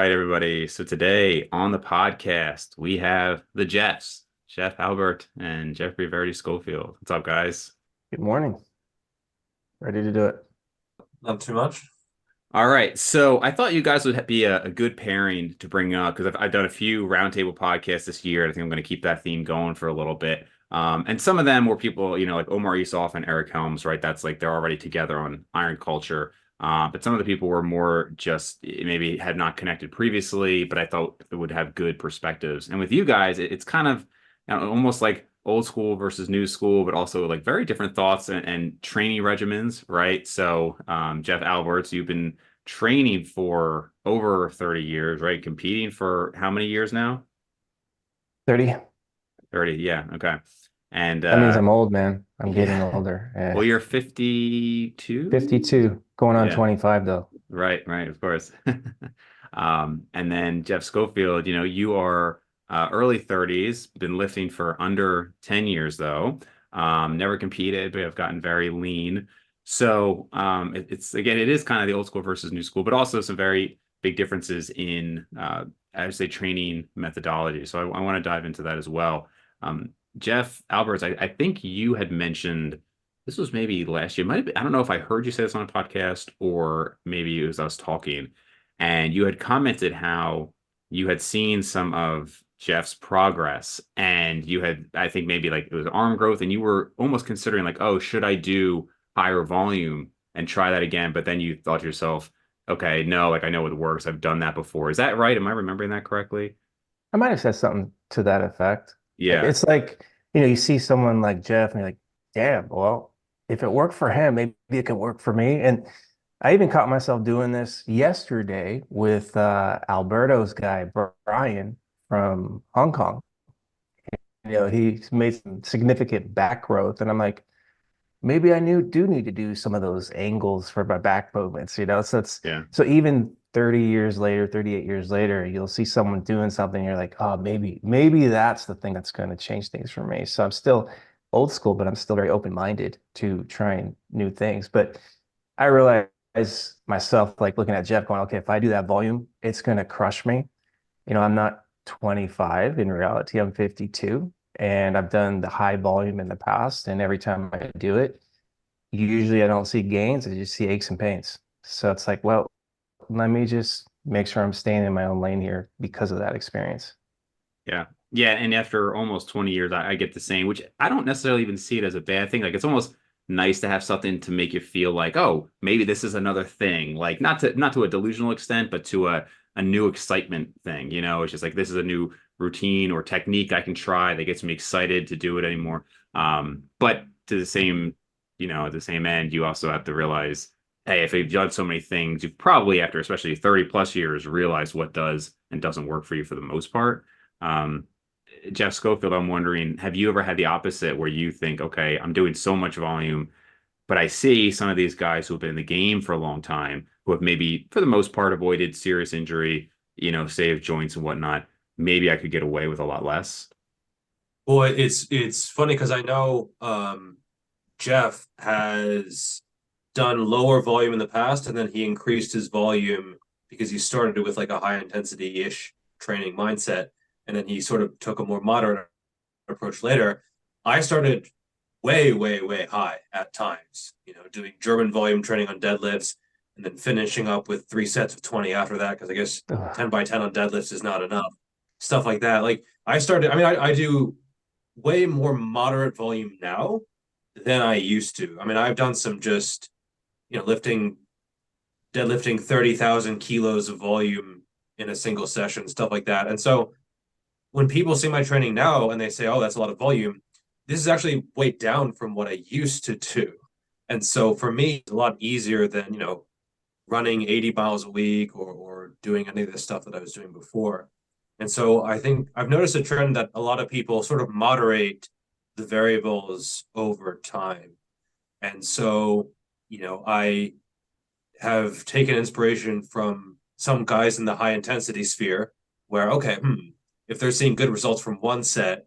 right, everybody. So today on the podcast, we have the Jeffs, Jeff Albert and Geoffrey Verity Schofield. What's up, guys? Good morning. Ready to do it. Not too much. All right. So I thought you guys would be a good pairing to bring up because I've done a few roundtable podcasts this year. And I think I'm going to keep that theme going for a little bit. And some of them were people, like Omar Isuf and Eric Helms, right? That's like they're already together on Iron Culture. But some of the people were more just maybe had not connected previously, but I thought it would have good perspectives. And with you guys, it's kind of almost like old school versus new school, but also like very different thoughts and training regimens, right? So, Jeff Alberts, you've been training for over 30 years, right? Competing for how many years now? 30. 30, yeah, okay. And That means I'm old, man. I'm getting yeah. older. Well, you're 52? 52, going on Yeah, 25 though. right, of course. And then Jeff Schofield, you are early 30s, been lifting for under 10 years though. Never competed, but have gotten very lean. So it's again, it is kind of the old school versus new school, but also some very big differences in I would say training methodology. So I want to dive into that as well. Jeff Alberts, I think you had mentioned this was maybe last year. Might have been, I don't know if I heard you say this on a podcast or maybe it was us talking. And you had commented how you had seen some of Jeff's progress and you had, I think maybe like it was arm growth and you were almost considering like, oh, should I do higher volume and try that again? But then you thought to yourself, okay, no, like I know it works. I've done that before. Is that right? Am I remembering that correctly? I might have said something to that effect. Yeah. It's like, you see someone like Jeff and you're like, damn, well, if it worked for him, maybe it can work for me. And I even caught myself doing this yesterday with Alberto's guy, Brian from Hong Kong. He's made some significant back growth. And I'm like, maybe I do need to do some of those angles for my back movements. Yeah. So even 30 years later, 38 years later, you'll see someone doing something, you're like, oh, maybe that's the thing that's going to change things for me. So I'm still old school, but I'm still very open-minded to trying new things. But I realize myself, like looking at Jeff going, okay, if I do that volume, it's going to crush me. I'm not 25 in reality, I'm 52 and I've done the high volume in the past. And every time I do it, usually I don't see gains, I just see aches and pains. So it's like, well, let me just make sure I'm staying in my own lane here because of that experience. Yeah. Yeah. And after almost 20 years, I get the same, which I don't necessarily even see it as a bad thing. Like it's almost nice to have something to make you feel like, oh, maybe this is another thing. Like not to a delusional extent, but to a new excitement thing. It's just like this is a new routine or technique I can try that gets me excited to do it anymore. But to the same, at the same end, you also have to realize, hey, if you've done so many things, you've probably after especially 30 plus years realized what does and doesn't work for you for the most part. Um, Jeff Schofield, I'm wondering, have you ever had the opposite where you think, okay, I'm doing so much volume, but I see some of these guys who have been in the game for a long time, who have maybe, for the most part, avoided serious injury, saved joints and whatnot. Maybe I could get away with a lot less. Well, it's funny because I know Jeff has done lower volume in the past, and then he increased his volume because he started it with like a high intensity ish training mindset, and then he sort of took a more moderate approach later. I started way, way, way high at times, doing German volume training on deadlifts and then finishing up with 3 sets of 20 after that, because I guess Ugh. 10 by 10 on deadlifts is not enough. Stuff like that. Like I do way more moderate volume now than I used to. I mean, I've done some just, deadlifting 30,000 kilos of volume in a single session, stuff like that. And so when people see my training now and they say, oh, that's a lot of volume, this is actually way down from what I used to do. And so for me, it's a lot easier than, running 80 miles a week or doing any of the stuff that I was doing before. And so I think I've noticed a trend that a lot of people sort of moderate the variables over time. And so, I have taken inspiration from some guys in the high intensity sphere where, okay, if they're seeing good results from one set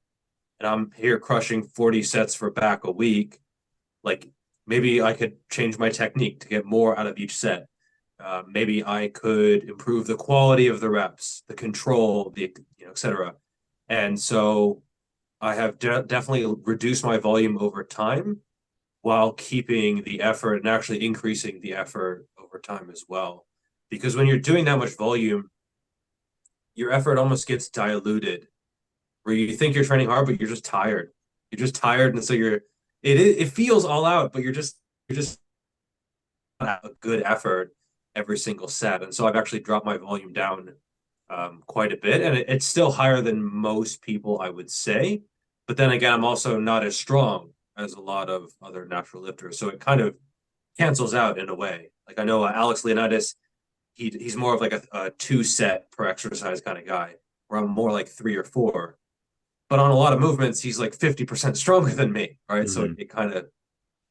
and I'm here crushing 40 sets for back a week, like maybe I could change my technique to get more out of each set. Maybe I could improve the quality of the reps, the control, etc. And so I have definitely reduced my volume over time while keeping the effort and actually increasing the effort over time as well. Because when you're doing that much volume, your effort almost gets diluted, where you think you're training hard, but you're just tired. You're just tired, and so it feels all out, but you're just not a good effort every single set. And so I've actually dropped my volume down quite a bit, and it's still higher than most people, I would say. But then again, I'm also not as strong as a lot of other natural lifters, so it kind of cancels out in a way. Like I know Alex Leonidas, he's more of like a two set per exercise kind of guy, where I'm more like three or four. But on a lot of movements, he's like 50% stronger than me, right? So Hmm. it kind of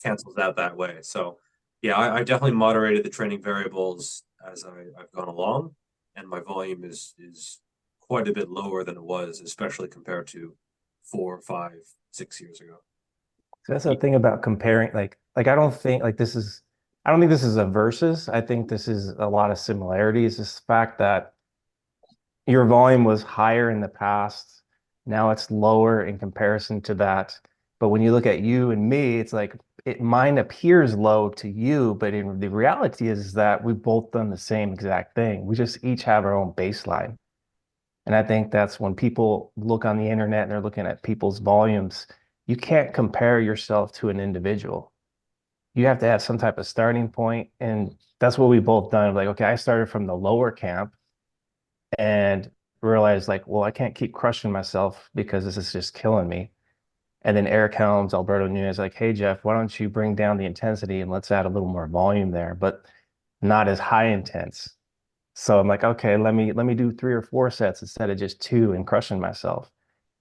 cancels out that way. So yeah, I definitely moderated the training variables as I've gone along, and my volume is quite a bit lower than it was, especially compared to 4, 5, 6 years ago. So that's the thing about comparing, like I don't think like this is I don't think this is a versus. I think this is a lot of similarities. This fact that your volume was higher in the past, now it's lower in comparison to that. But when you look at you and me, it's like mine appears low to you, but in the reality is that we've both done the same exact thing. We just each have our own baseline. And I think that's when people look on the internet and they're looking at people's volumes, you can't compare yourself to an individual. You have to have some type of starting point. And that's what we both done. Like, okay, I started from the lower camp and realized like, well, I can't keep crushing myself because this is just killing me. And then Eric Helms, Alberto Nunez, like, hey, Jeff, why don't you bring down the intensity and let's add a little more volume there, but not as high intense. So I'm like, okay, let me do 3 or 4 sets instead of just two and crushing myself.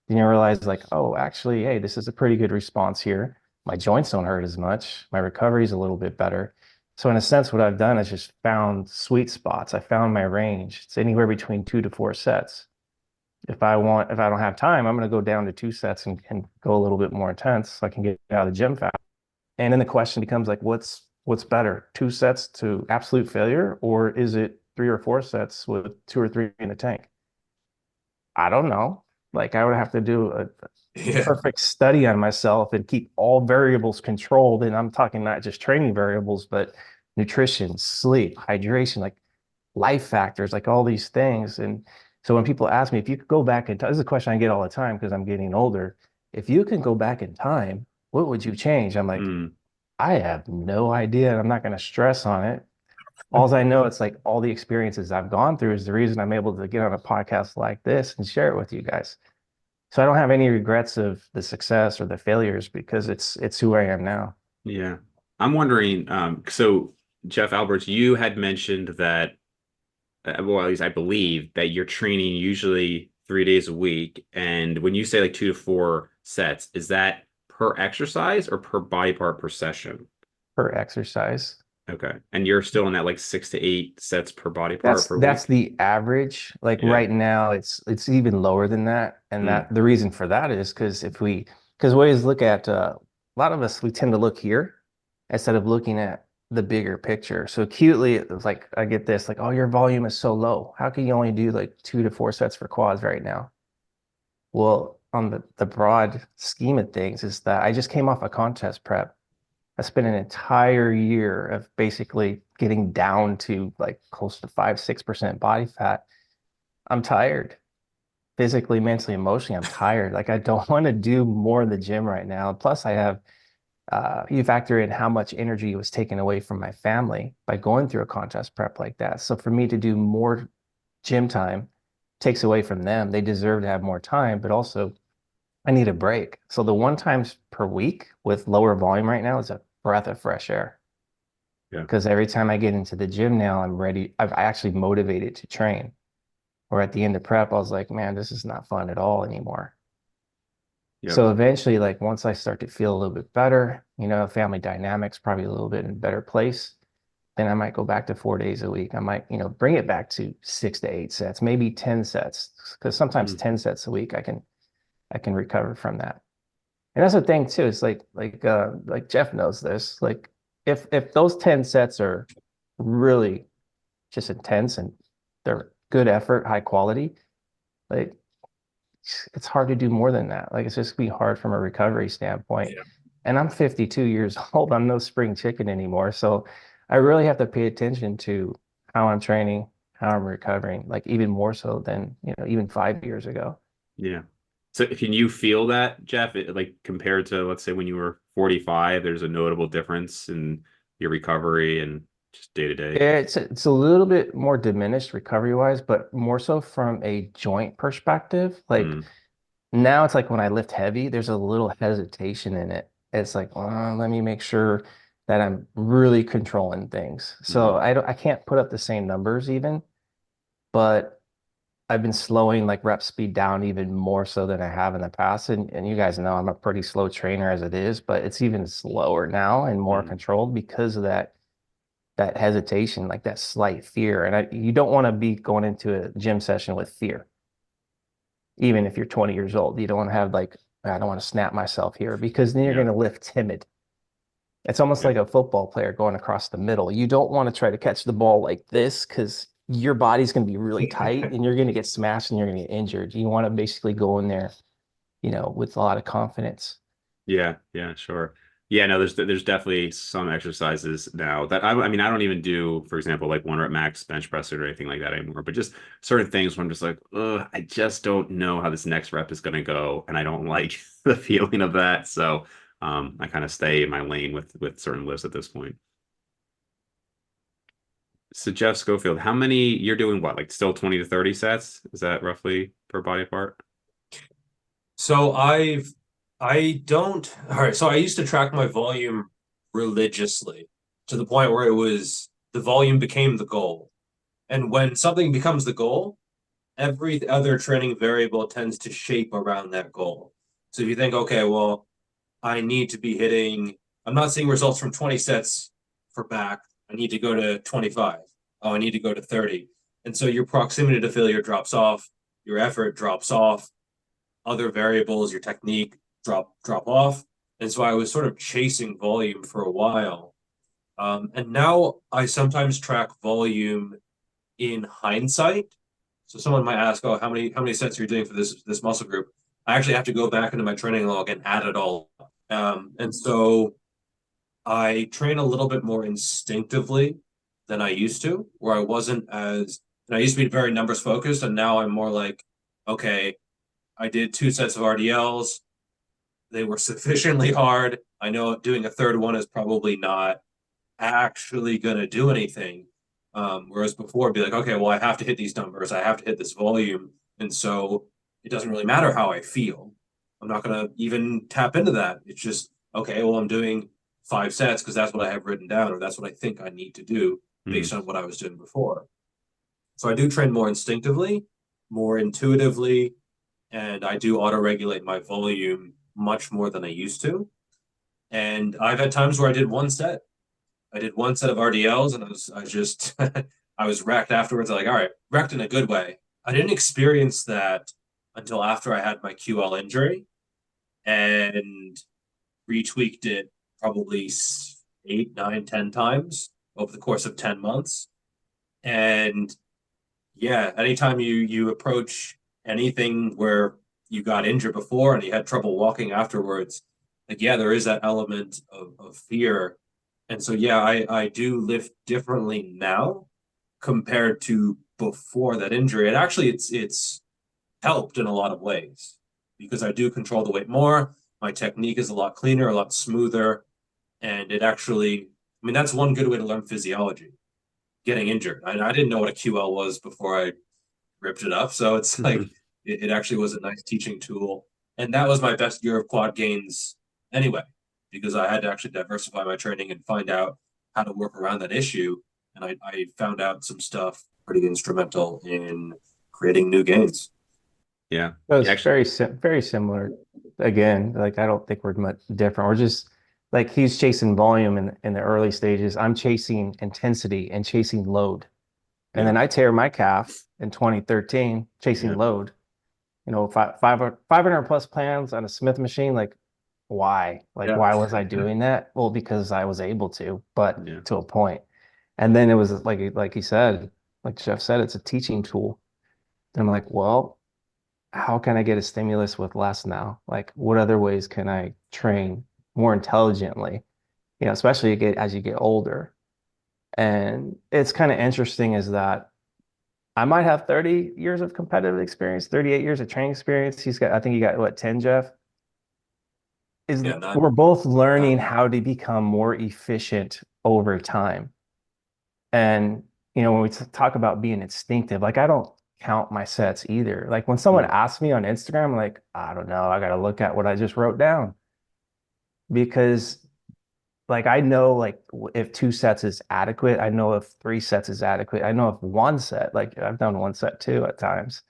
Then you realize like, oh, actually, hey, this is a pretty good response here. My joints don't hurt as much. My recovery is a little bit better. So in a sense, what I've done is just found sweet spots. I found my range. It's anywhere between 2 to 4 sets. If I don't have time, I'm going to go down to 2 sets and go a little bit more intense so I can get out of the gym fast. And then the question becomes like, what's better, 2 sets to absolute failure, or is it 3 or 4 sets with 2 or 3 in the tank? I don't know. Like I would have to do a Yeah. perfect study on myself and keep all variables controlled. And I'm talking not just training variables, but nutrition, sleep, hydration, like life factors, like all these things. And so when people ask me if you could go back in time, this is a question I get all the time because I'm getting older. If you can go back in time, what would you change? I'm like, Mm. I have no idea. And I'm not going to stress on it. All I know, it's like all the experiences I've gone through is the reason I'm able to get on a podcast like this and share it with you guys. So I don't have any regrets of the success or the failures because it's who I am now. Yeah. I'm wondering, so Jeff Alberts, you had mentioned that, well, at least I believe that you're training usually 3 days a week. And when you say like 2 to 4 sets, is that per exercise or per body part per session? Per exercise. Okay. And you're still in that like 6 to 8 sets per body part per That's week? the average. Like Yeah. right now, it's even lower than that. And Mm. that the reason for that is because we always look at a lot of us we tend to look here instead of looking at the bigger picture. So acutely, it's like I get this like, oh, your volume is so low. How can you only do like 2 to 4 sets for quads right now? Well, on the broad scheme of things, is that I just came off a contest prep. I spent an entire year of basically getting down to like close to 5, 6% body fat. I'm tired physically, mentally, emotionally. I'm tired. Like I don't want to do more in the gym right now. Plus, I have you factor in how much energy was taken away from my family by going through a contest prep like that. So for me to do more gym time takes away from them. They deserve to have more time, but also I need a break. So the 1 times per week with lower volume right now is a breath of fresh air. Yeah. Because every time I get into the gym now, I'm ready. I've actually motivated to train. Or at the end of prep, I was like, man, this is not fun at all anymore. Yep. So eventually, like once I start to feel a little bit better, family dynamics probably a little bit in a better place, then I might go back to 4 days a week. I might, bring it back to 6 to 8 sets, maybe 10 sets, because sometimes Mm. 10 sets a week I can recover from that. And that's the thing too. It's like Jeff knows this. Like if those 10 sets are really just intense and they're good effort, high quality. Like it's hard to do more than that. Like it's just gonna be hard from a recovery standpoint. Yeah. And I'm 52 years old. I'm no spring chicken anymore. So I really have to pay attention to how I'm training, how I'm recovering, like even more so than, even 5 years ago. Yeah. So can you feel that, Jeff? Like compared to, let's say, when you were 45, there's a notable difference in your recovery and just day to day. Yeah, it's a little bit more diminished recovery wise, but more so from a joint perspective. Like Mm, now it's like when I lift heavy, there's a little hesitation in it. It's like, let me make sure that I'm really controlling things. So mm, I can't put up the same numbers even, but I've been slowing like rep speed down even more so than I have in the past. And you guys know I'm a pretty slow trainer as it is, but it's even slower now and more mm. controlled because of that hesitation, like that slight fear. And you don't want to be going into a gym session with fear, even if you're 20 years old. You don't want to have like, I don't want to snap myself here because then you're Yeah. going to lift timid. It's almost Yeah. like a football player going across the middle. You don't want to try to catch the ball like this because your body's going to be really tight and you're going to get smashed and you're going to get injured. You want to basically go in there, with a lot of confidence. Yeah, yeah, sure. Yeah, no, there's definitely some exercises now that I mean I don't even do, for example, like 1 rep max bench press or anything like that anymore, but just certain things where I'm just like, ugh, I just don't know how this next rep is gonna go, and I don't like the feeling of that. So I kind of stay in my lane with certain lifts at this point. So Jeff Schofield, how many you're doing what, like still 20 to 30 sets? Is that roughly per body part? So I don't, all right. So I used to track my volume religiously to the point where the volume became the goal. And when something becomes the goal, every other training variable tends to shape around that goal. So if you think, okay, well, I need to be hitting, I'm not seeing results from 20 sets for back. I need to go to 25. Oh, I need to go to 30. And so your proximity to failure drops off, your effort drops off, other variables, your technique drop off. And so I was sort of chasing volume for a while. And now I sometimes track volume in hindsight. So someone might ask, "Oh, how many sets are you doing for this muscle group?" I actually have to go back into my training log and add it all. And so I train a little bit more instinctively than I used to, where I wasn't as, and I used to be very numbers focused, and now I'm more like, okay, I did 2 sets of RDLs. They were sufficiently hard. I know doing a third one is probably not actually going to do anything. Whereas before, it'd be like, okay, well, I have to hit these numbers. I have to hit this volume. And so it doesn't really matter how I feel. I'm not going to even tap into that. It's just, okay, well, I'm doing 5 sets because that's what I have written down, or that's what I think I need to do based Hmm. on what I was doing before. So I do train more instinctively, more intuitively, and I do auto regulate my volume much more than I used to. And I've had times where I did 1 set. I did 1 set of RDLs, and I just I was wrecked afterwards. I'm like, all right, wrecked in a good way. I didn't experience that until after I had my QL injury and retweaked it probably 8, 9, 10 times over the course of 10 months. And yeah, anytime you approach anything where you got injured before and you had trouble walking afterwards, like yeah, there is that element of fear. And so yeah, I do lift differently now compared to before that injury. And actually it's helped in a lot of ways because I do control the weight more. My technique is a lot cleaner, a lot smoother, and it actually, I mean, that's one good way to learn physiology, getting injured. I didn't know what a QL was before I ripped it up. So it's like it actually was a nice teaching tool. And that was my best year of quad gains anyway, because I had to actually diversify my training and find out how to work around that issue. And I found out some stuff pretty instrumental in creating new gains. Yeah. So Yeah, it's actually. very similar. Again, like I don't think we're much different. We're just like he's chasing volume in the early stages. I'm chasing intensity and chasing load. And Yeah. then I tear my calf in 2013 chasing Yeah. load. 500 plus pounds on a Smith machine. Like, why? Like, Yeah. why was I doing that? Well, because I was able to, but Yeah. to a point. And then it was like he said, like Jeff said, it's a teaching tool. And I'm like, well, how can I get a stimulus with less now? Like, what other ways can I train more intelligently? Especially as you get older. And it's kind of interesting is that I might have 30 years of competitive experience, 38 years of training experience. I think he got what, 10, Jeff? Yeah, not We're both learning none. how to become more efficient over time. And, when we talk about being instinctive, like I don't count my sets either. Like when someone Mm. asks me on Instagram, I'm like, I don't know, I got to look at what I just wrote down because like I know like if 2 sets is adequate, I know if 3 sets is adequate. I know if 1 set, like I've done 1 set too at times.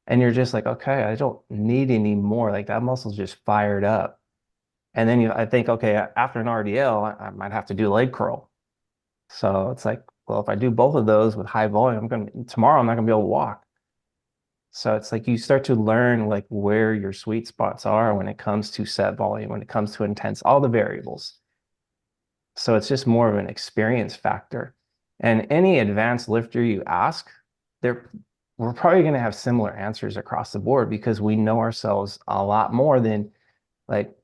And you're just like, okay, I don't need any more. Like that muscle's just fired up. And then I think, okay, after an RDL, I might have to do leg curl. So it's like, well, if I do both of those with high volume, tomorrow I'm not gonna be able to walk. So it's like you start to learn like where your sweet spots are when it comes to set volume, when it comes to intense, all the variables. So it's just more of an experience factor. And any advanced lifter you ask, they're we're probably going to have similar answers across the board because we know ourselves a lot more than like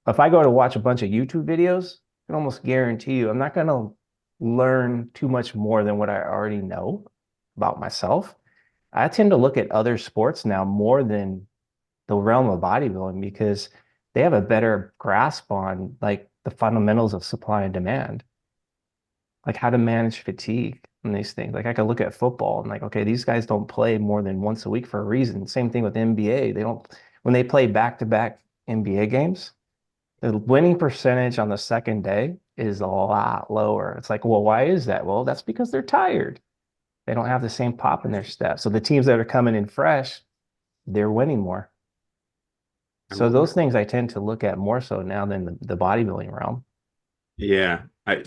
if I go to watch a bunch of YouTube videos, I can almost guarantee you I'm not going to learn too much more than what I already know about myself. I tend to look at other sports now more than the realm of bodybuilding because they have a better grasp on like the fundamentals of supply and demand, like how to manage fatigue and these things. Like I could look at football and like, okay, these guys don't play more than once a week for a reason. Same thing with NBA. They don't, when they play back-to-back NBA games, the winning percentage on the second day is a lot lower. It's like, well, why is that? Well, that's because they're tired. They don't have the same pop in their step. So the teams that are coming in fresh, they're winning more. I So wonder. those things I tend to look at more so now than the bodybuilding realm. Yeah,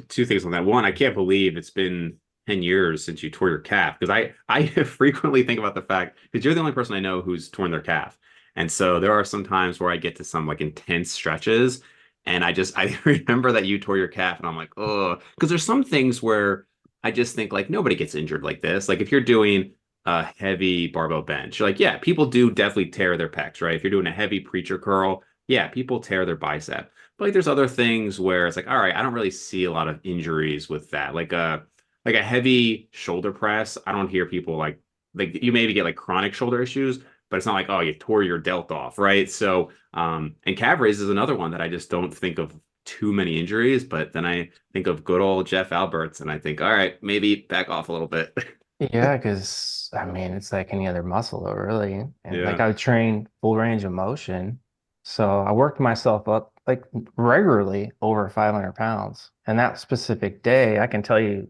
two things on that. One, I can't believe it's been 10 years since you tore your calf because I frequently think about the fact because you're the only person I know who's torn their calf. And so there are some times where I get to some like intense stretches and I remember that you tore your calf and I'm like, oh, because there's some things where I just think like nobody gets injured like this. Like if you're doing a heavy barbell bench, like yeah, people do definitely tear their pecs, right? If you're doing a heavy preacher curl, yeah, people tear their bicep. But like there's other things where it's like, all right, I don't really see a lot of injuries with that. Like a heavy shoulder press, I don't hear people like you maybe get like chronic shoulder issues, but it's not like, oh, you tore your delt off, right? So and calf raise is another one that I just don't think of too many injuries, but then I think of good old Jeff Alberts and I think, all right, maybe back off a little bit. Yeah, because I mean, it's like any other muscle, though, really. And like Yeah. I would train full range of motion. So I worked myself up like regularly over 500 pounds. And that specific day, I can tell you,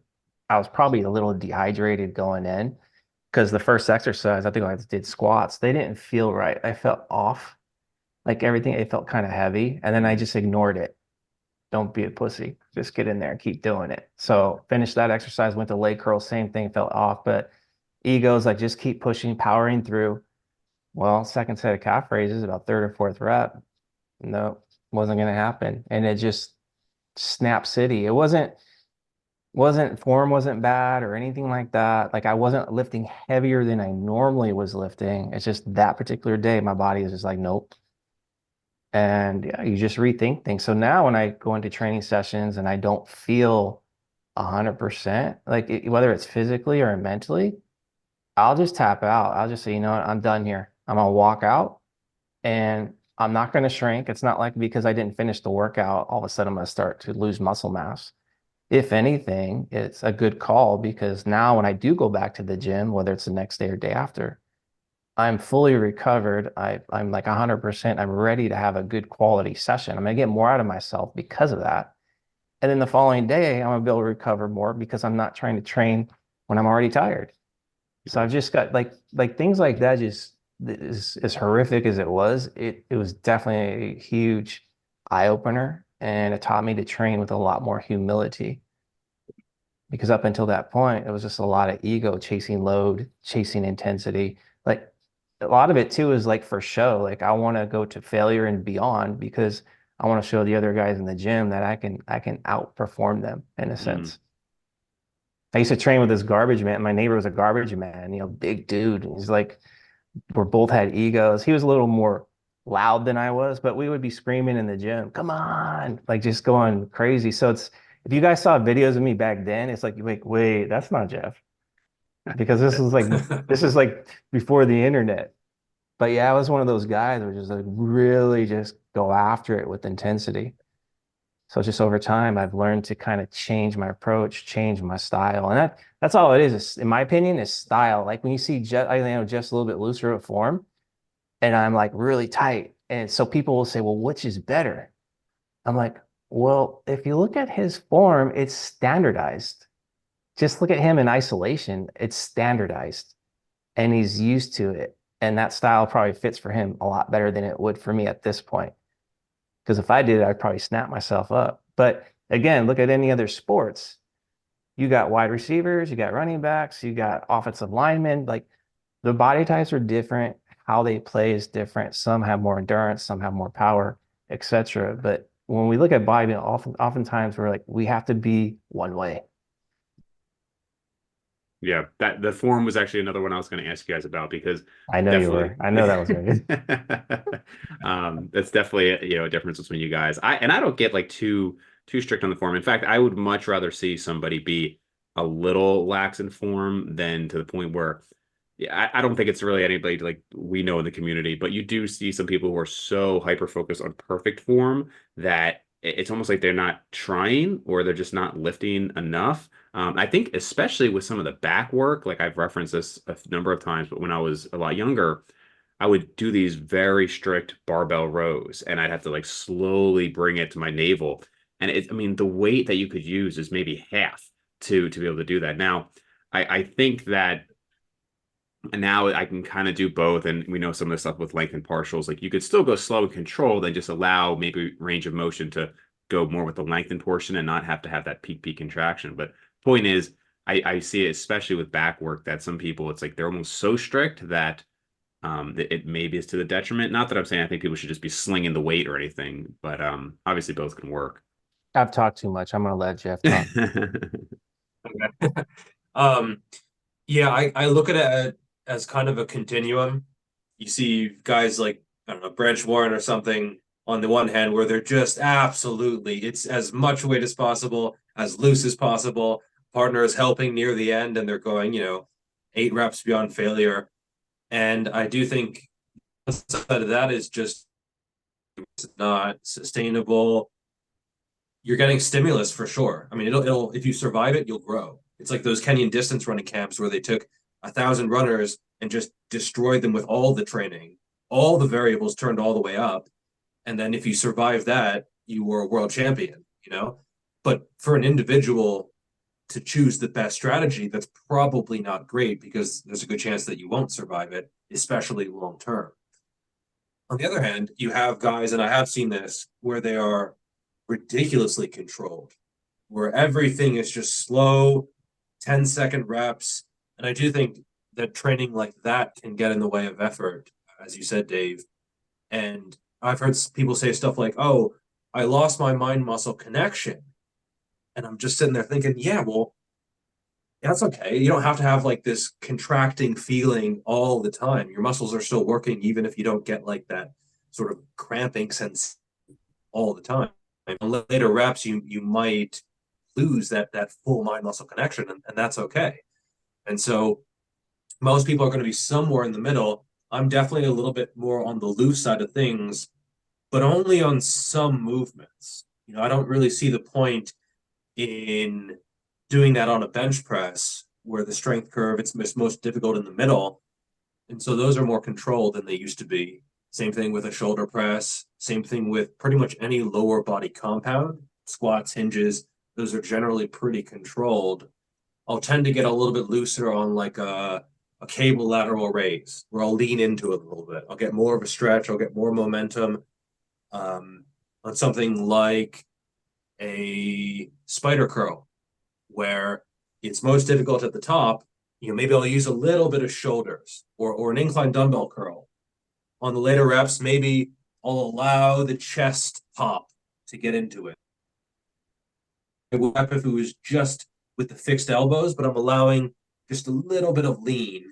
I was probably a little dehydrated going in because the first exercise, I think I did squats, they didn't feel right. I felt off, like everything, it felt kind of heavy. And then I Mm. just ignored it. Don't be a pussy. Just get in there and keep doing it. So finished that exercise, went to leg curl, same thing, felt off, but egos like just keep pushing, powering through. Well, second set of calf raises, about third or fourth rep. No, wasn't going to happen. And it just snap city. It wasn't form wasn't bad or anything like that. Like I wasn't lifting heavier than I normally was lifting. It's just that particular day, my body is just like, nope. And yeah, you just rethink things. So now when I go into training sessions and I don't feel 100%, like whether it's physically or mentally, I'll just tap out. I'll just say, you know what, I'm done here. I'm gonna walk out and I'm not gonna shrink. It's not like because I didn't finish the workout, all of a sudden I'm gonna start to lose muscle mass. If anything, it's a good call because now when I do go back to the gym, whether it's the next day or day after, I'm fully recovered. I'm like 100%. I'm ready to have a good quality session. I'm gonna get more out of myself because of that. And then the following day, I'm gonna be able to recover more because I'm not trying to train when I'm already tired. So I've just got like things like that just is as horrific as it was, it was definitely a huge eye opener and it taught me to train with a lot more humility because up until that point, it was just a lot of ego chasing load, chasing intensity. Like a lot of it too is like for show. Like I want to go to failure and beyond because I want to show the other guys in the gym that I can outperform them in a Mm. sense. I used to train with this garbage man. My neighbor was a garbage man, big dude. He's like, we both had egos. He was a little more loud than I was, but we would be screaming in the gym, come on, like just going crazy. So if you guys saw videos of me back then, it's like, wait, that's not Jeff. Because this is like before the internet. But yeah, I was one of those guys who just like really just go after it with intensity. So just over time, I've learned to kind of change my approach, change my style. And that's all it is, in my opinion, is style. Like when you see Jeff, I know Jeff's a little bit looser of form, and I'm like really tight. And so people will say, well, which is better? I'm like, well, if you look at his form, it's standardized. Just look at him in isolation, it's standardized and he's used to it. And that style probably fits for him a lot better than it would for me at this point. Because if I did it, I'd probably snap myself up. But again, look at any other sports. You got wide receivers, you got running backs, you got offensive linemen. Like the body types are different. How they play is different. Some have more endurance, some have more power, etc. But when we look at bodybuilding, oftentimes we're like, we have to be one way. Yeah, that the form was actually another one I was going to ask you guys about because I know you definitely were. I know that was going to that's definitely a difference between you guys. I don't get like too strict on the form. In fact, I would much rather see somebody be a little lax in form than to the point where yeah, I don't think it's really anybody like we know in the community, but you do see some people who are so hyper focused on perfect form that it's almost like they're not trying or they're just not lifting enough. I think especially with some of the back work, like I've referenced this a number of times, but when I was a lot younger, I would do these very strict barbell rows and I'd have to like slowly bring it to my navel. And I mean, the weight that you could use is maybe half to be able to do that. Now, I think that now I can kind of do both. And we know some of the stuff with length and partials, like you could still go slow and controlled and just allow maybe range of motion to go more with the lengthened portion and not have to have that peak contraction. But point is, I see it especially with back work that some people, it's like they're almost so strict that it maybe is to the detriment. Not that I'm saying I think people should just be slinging the weight or anything, but obviously both can work. I've talked too much. I'm going to let Jeff talk. Okay. Um, yeah, I look at it as kind of a continuum. You see guys like, I don't know, Branch Warren or something on the one hand where they're just absolutely, it's as much weight as possible, as loose as possible. Partner is helping near the end and they're going, 8 reps beyond failure. And I do think the side of that is just not sustainable. You're getting stimulus for sure. I mean, it'll if you survive it, you'll grow. It's like those Kenyan distance running camps where they took 1,000 runners and just destroyed them with all the training, all the variables turned all the way up, and then if you survive that, you were a world champion. But for an individual to choose the best strategy, that's probably not great because there's a good chance that you won't survive it, especially long term. On the other hand, you have guys, and I have seen this, where they are ridiculously controlled, where everything is just slow, 10-second reps. And I do think that training like that can get in the way of effort, as you said, Dave. And I've heard people say stuff like, oh, I lost my mind muscle connection. And I'm just sitting there thinking, yeah, well, that's okay. You don't have to have like this contracting feeling all the time. Your muscles are still working, even if you don't get like that sort of cramping sense all the time. And later reps, you might lose that full mind muscle connection, and that's okay. And so most people are going to be somewhere in the middle. I'm definitely a little bit more on the loose side of things, but only on some movements. I don't really see the point in doing that on a bench press where the strength curve it's most difficult in the middle. And so those are more controlled than they used to be. Same thing with a shoulder press, same thing with pretty much any lower body compound, squats, hinges, those are generally pretty controlled. I'll tend to get a little bit looser on like a cable lateral raise where I'll lean into it a little bit. I'll get more of a stretch, I'll get more momentum. On something like a spider curl where it's most difficult at the top, maybe I'll use a little bit of shoulders or an incline dumbbell curl. On the later reps, maybe I'll allow the chest pop to get into it. If it was just with the fixed elbows, but I'm allowing just a little bit of lean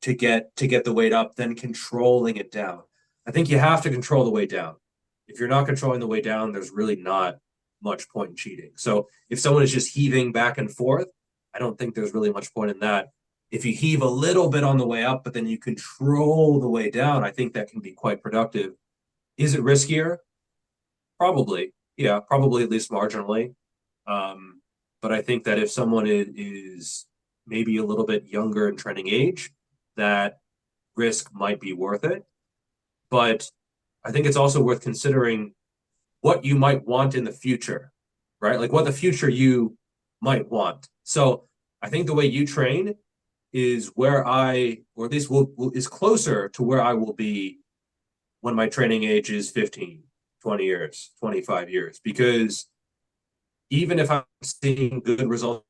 to get the weight up, then controlling it down. I think you have to control the weight down. If you're not controlling the weight down, there's really not much point in cheating. So if someone is just heaving back and forth, I don't think there's really much point in that. If you heave a little bit on the way up, but then you control the way down, I think that can be quite productive. Is it riskier? Probably. Yeah, probably at least marginally. But I think that if someone is maybe a little bit younger in training age, that risk might be worth it. But I think it's also worth considering what you might want in the future, right? Like what the future you might want. So I think the way you train is where or at least is closer to where I will be when my training age is 15, 20 years, 25 years. Because even if I'm seeing good results,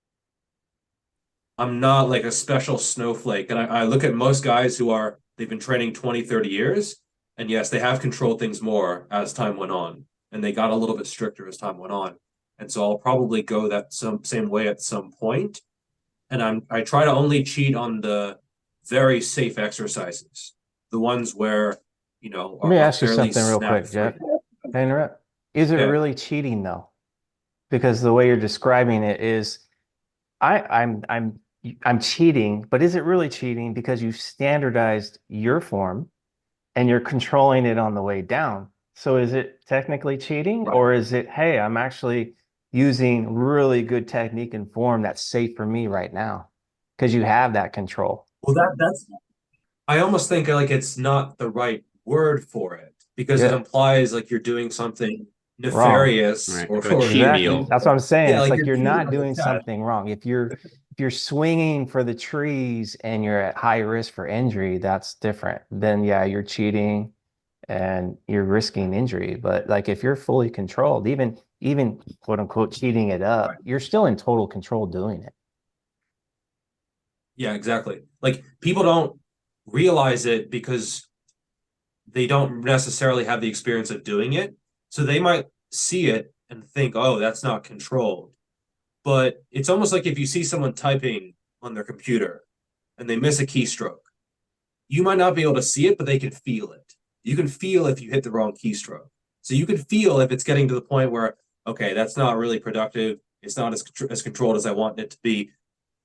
I'm not like a special snowflake. And I look at most guys they've been training 20, 30 years. And yes, they have controlled things more as time went on. And they got a little bit stricter as time went on. And so I'll probably go that same way at some point. And I try to only cheat on the very safe exercises, the ones where, Let me are ask you fairly something real quick, snap-free. Jeff. Can I interrupt? Is it Yeah. really cheating though? Because the way you're describing it is, I'm cheating, but is it really cheating because you've standardized your form and you're controlling it on the way down? So is it technically cheating, Right. or is it, hey, I'm actually using really good technique and form that's safe for me right now because you have that control? Well, that's I almost think like it's not the right word for it because it Yeah, implies like you're doing something wrong. nefarious Right. or, Like a or cheat Exactly. meal. That's what I'm saying. yeah, It's like like you're you're cheating not on the doing test. something wrong. If you're swinging for the trees and you're at high risk for injury, that's different. Then yeah, you're cheating and you're risking injury. But like if you're fully controlled, even quote unquote cheating it Right. up, you're still in total control doing it. Yeah, exactly. Like people don't realize it because they don't necessarily have the experience of doing it. So they might see it and think, oh, that's not controlled. But it's almost like if you see someone typing on their computer and they miss a keystroke, you might not be able to see it, but they can feel it. You can feel if you hit the wrong keystroke. So you can feel if it's getting to the point where, okay, that's not really productive. It's not as controlled as I want it to be.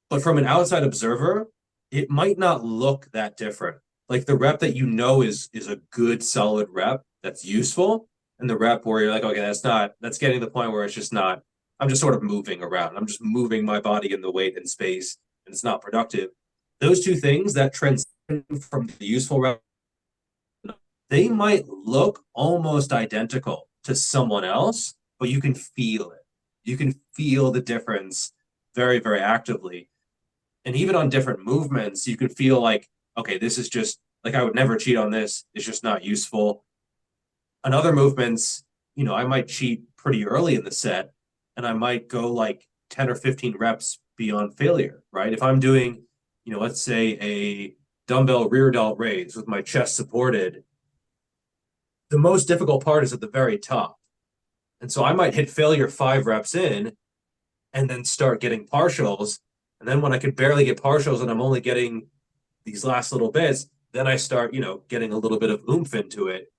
But from an outside observer, it might not look that different. Like the rep that is a good solid rep that's useful, and the rep where you're like, okay, that's getting to the point where it's just not, I'm just sort of moving around. I'm just moving my body in the weight and space, and it's not productive. Those two things that transcend from the useful rep, they might look almost identical to someone else, but you can feel it. You can feel the difference very, very actively. And even on different movements, you can feel like, okay, this is just like I would never cheat on this. It's just not useful. On other movements, I might cheat pretty early in the set and I might go like 10 or 15 reps beyond failure, right? If I'm doing, let's say a dumbbell rear delt raise with my chest supported, the most difficult part is at the very top. And so I might hit failure 5 reps in and then start getting partials. And then when I could barely get partials and I'm only getting these last little bits, then I start, getting a little bit of oomph into it.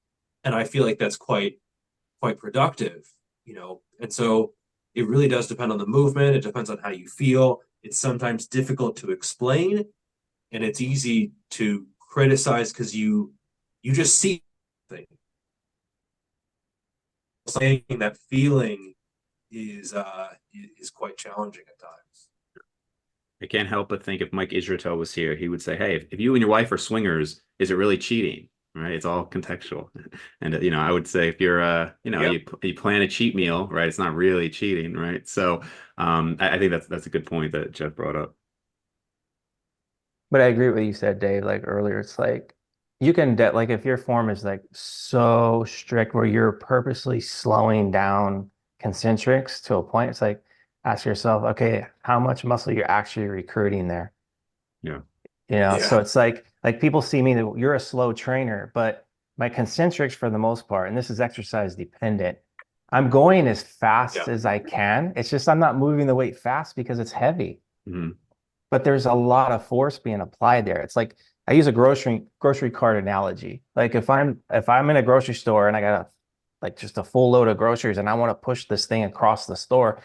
And I feel like that's quite productive, And so it really does depend on the movement. It depends on how you feel. It's sometimes difficult to explain and it's easy to criticize because you just see things. Saying that feeling is quite challenging at times. I can't help but think if Mike Israetel was here, he would say, "Hey, if you and your wife are swingers, is it really cheating?" Right? It's all contextual. And I would say if you're Yep. you plan a cheat meal, right? It's not really cheating, right? So I think that's a good point that Jeff brought up. But I agree with what you said, Dave, like earlier. It's like you can like if your form is like so strict where you're purposely slowing down concentrics to a point, it's like ask yourself, okay, how much muscle you're actually recruiting there? Yeah. So Yeah. it's like people see me that you're a slow trainer, but my concentrics for the most part, and this is exercise dependent, I'm going as fast Yeah. as I can. It's just I'm not moving the weight fast because it's heavy. Mhm. But there's a lot of force being applied there. It's like I use a grocery cart analogy. Like if I'm in a grocery store and I got like just a full load of groceries and I want to push this thing across the store,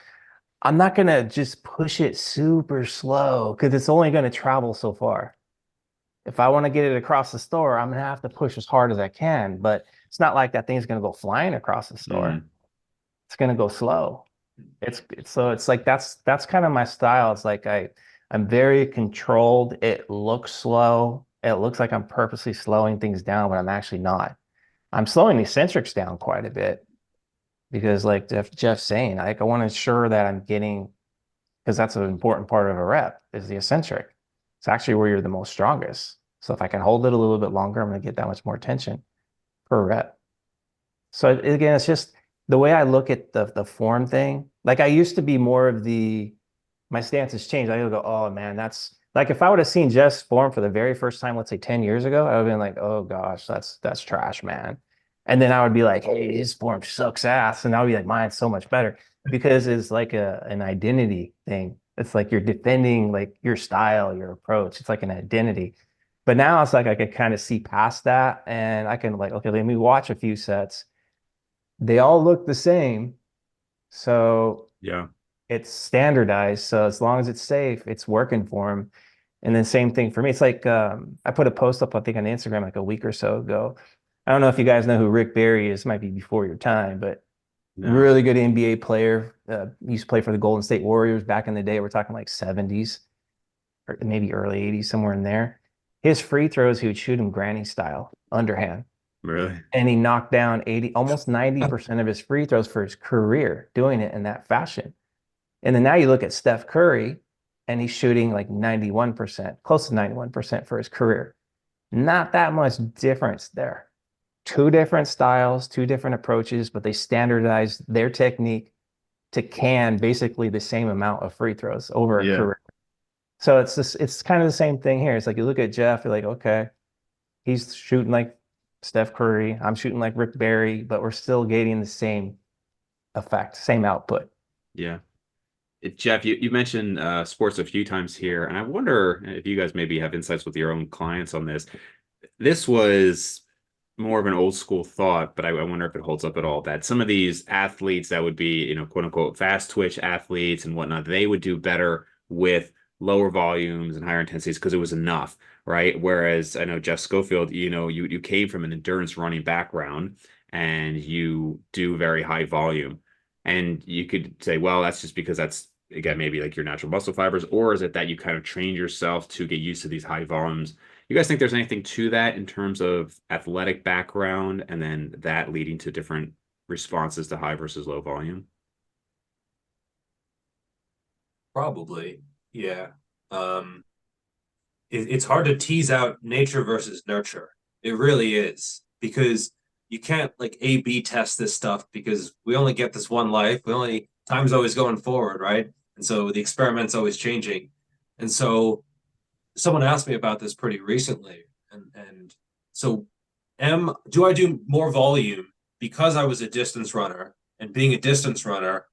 I'm not gonna just push it super slow because it's only going to travel so far. If I want to get it across the store, I'm gonna have to push as hard as I can. But it's not like that thing's gonna go flying across the store. Mhm. It's gonna go slow. So it's like that's kind of my style. It's like I'm very controlled. It looks slow. It looks like I'm purposely slowing things down, but I'm actually not. I'm slowing the eccentrics down quite a bit because like Jeff's saying, I want to ensure that I'm getting because that's an important part of a rep is the eccentric. It's actually where you're the most strongest. So if I can hold it a little bit longer, I'm going to get that much more tension per rep. So again, it's just the way I look at the form thing. Like I used to be more of my stance has changed. I go, oh man, that's like if I would have seen Jeff's form for the very first time, let's say 10 years ago, I would have been like, oh gosh, that's trash, man. And then I would be like, hey, his form sucks ass. And I would be like, mine's so much better because it's like an identity thing. It's like you're defending like your style, your approach. It's like an identity. But now it's like I could kind of see past that and I can like, okay, let me watch a few sets. They all look the same. So Yeah. it's standardized. So as long as it's safe, it's working for them. And then same thing for me. It's like I put a post up, I think, on Instagram like a week or so ago. I don't know if you guys know who Rick Barry is. Might be before your time, but No. really good NBA player. Used to play for the Golden State Warriors back in the day. We're talking like 70s or maybe early 80s, somewhere in there. His free throws, he would shoot them granny style, underhand. Really? And he knocked down 80, almost 90% of his free throws for his career doing it in that fashion. And then now you look at Steph Curry and he's shooting like 91%, close to 91% for his career. Not that much difference there. Two different styles, two different approaches, but they standardized their technique to can basically the same amount of free throws over a Yeah. career. So it's kind of the same thing here. It's like you look at Jeff, you're like, okay, he's shooting like Steph Curry. I'm shooting like Rick Barry, but we're still getting the same effect, same output. Yeah. Jeff, you mentioned sports a few times here, and I wonder if you guys maybe have insights with your own clients on this. This was more of an old school thought, but I wonder if it holds up at all. That some of these athletes that would be, quote unquote, fast twitch athletes and whatnot, they would do better with lower volumes and higher intensities because it was enough, right? Whereas I know Jeff Schofield, you came from an endurance running background and you do very high volume. And you could say, well, that's just because that's again maybe like your natural muscle fibers, or is it that you kind of trained yourself to get used to these high volumes? You guys think there's anything to that in terms of athletic background and then that leading to different responses to high versus low volume? Probably. Yeah. Um, it's hard to tease out nature versus nurture. It really is because you can't like A/B test this stuff because we only get this one life. We only time's always going forward, right? And so the experiment's always changing. And so someone asked me about this pretty recently, and so do I do more volume because I was a distance runner, and being a distance runner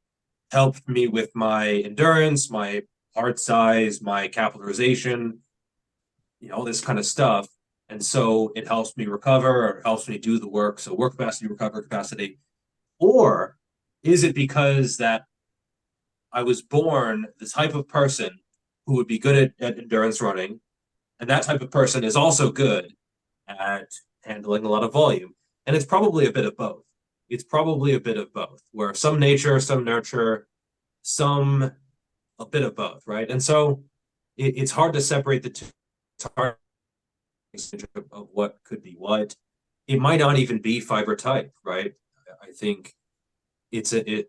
helped me with my endurance, my heart size, my capitalization, all this kind of stuff. And so it helps me recover or it helps me do the work. So work capacity, recover capacity. Or is it because that I was born the type of person who would be good at endurance running, and that type of person is also good at handling a lot of volume? And it's probably a bit of both. It's probably a bit of both, where some nature, some nurture, some a bit of both, right? And so it's hard to separate the two. It's hard of what could be what. It might not even be fiber type, right? I think it's an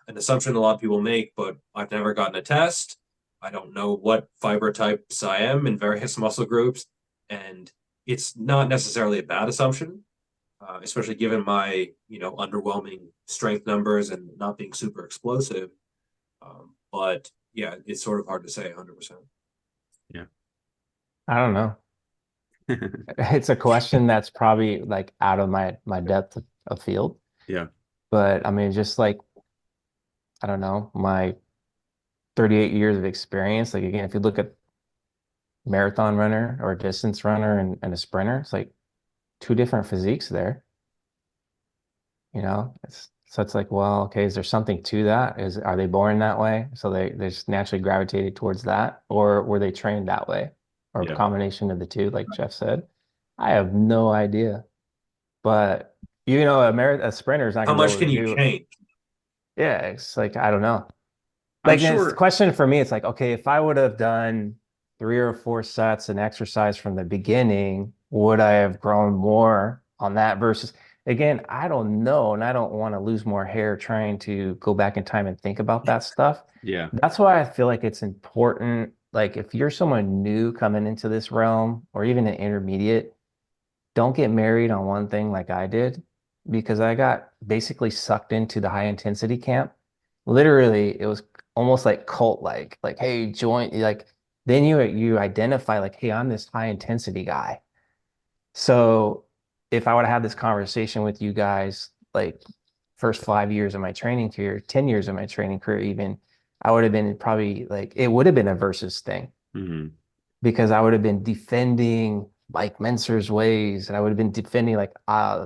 assumption a lot of people make, but I've never gotten a test. I don't know what fiber types I am in various muscle groups, and it's not necessarily a bad assumption, especially given my underwhelming strength numbers and not being super explosive. But yeah, it's sort of hard to say 100%. Yeah. I don't know. It's a question that's probably like out of my depth of field. Yeah. But I mean, just like, I don't know, my 38 years of experience, like again, if you look at marathon runner or a distance runner and a sprinter, it's like two different physiques there. So it's like, well, okay, is there something to that? Are they born that way? So they just naturally gravitated towards that, or were they trained that way? Or a Yeah. combination of the two, like Jeff said. I have no idea. But a sprinter is not How gonna be much able to can you do. change? Yeah, it's like I don't know. I'm Like it's the sure. question for me, it's like, okay, if I would have done 3 or 4 sets and exercise from the beginning, would I have grown more on that versus again, I don't know, and I don't want to lose more hair trying to go back in time and think about that stuff. Yeah. That's why I feel like it's important. Like if you're someone new coming into this realm or even an intermediate, don't get married on one thing like I did because I got basically sucked into the high intensity camp. Literally, it was almost like cult like, hey, join like then you identify like, hey, I'm this high intensity guy. So if I would have had this conversation with you guys like first 5 years of my training career, 10 years of my training career even, I would have been probably like it would have been a versus thing Hmm. because I would have been defending like Menser's ways, and I would have been defending like,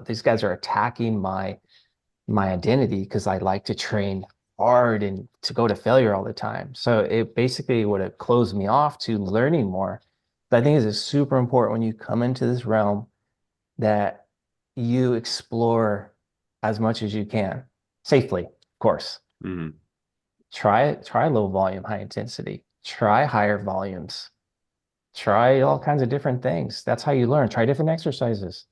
these guys are attacking my identity because I like to train hard and to go to failure all the time. So it basically would have closed me off to learning more. But I think it's super important when you come into this realm that you explore as much as you can safely, of course. Hmm. Try low volume, high intensity, try higher volumes. Try all kinds of different things. That's how you learn. Try different exercises.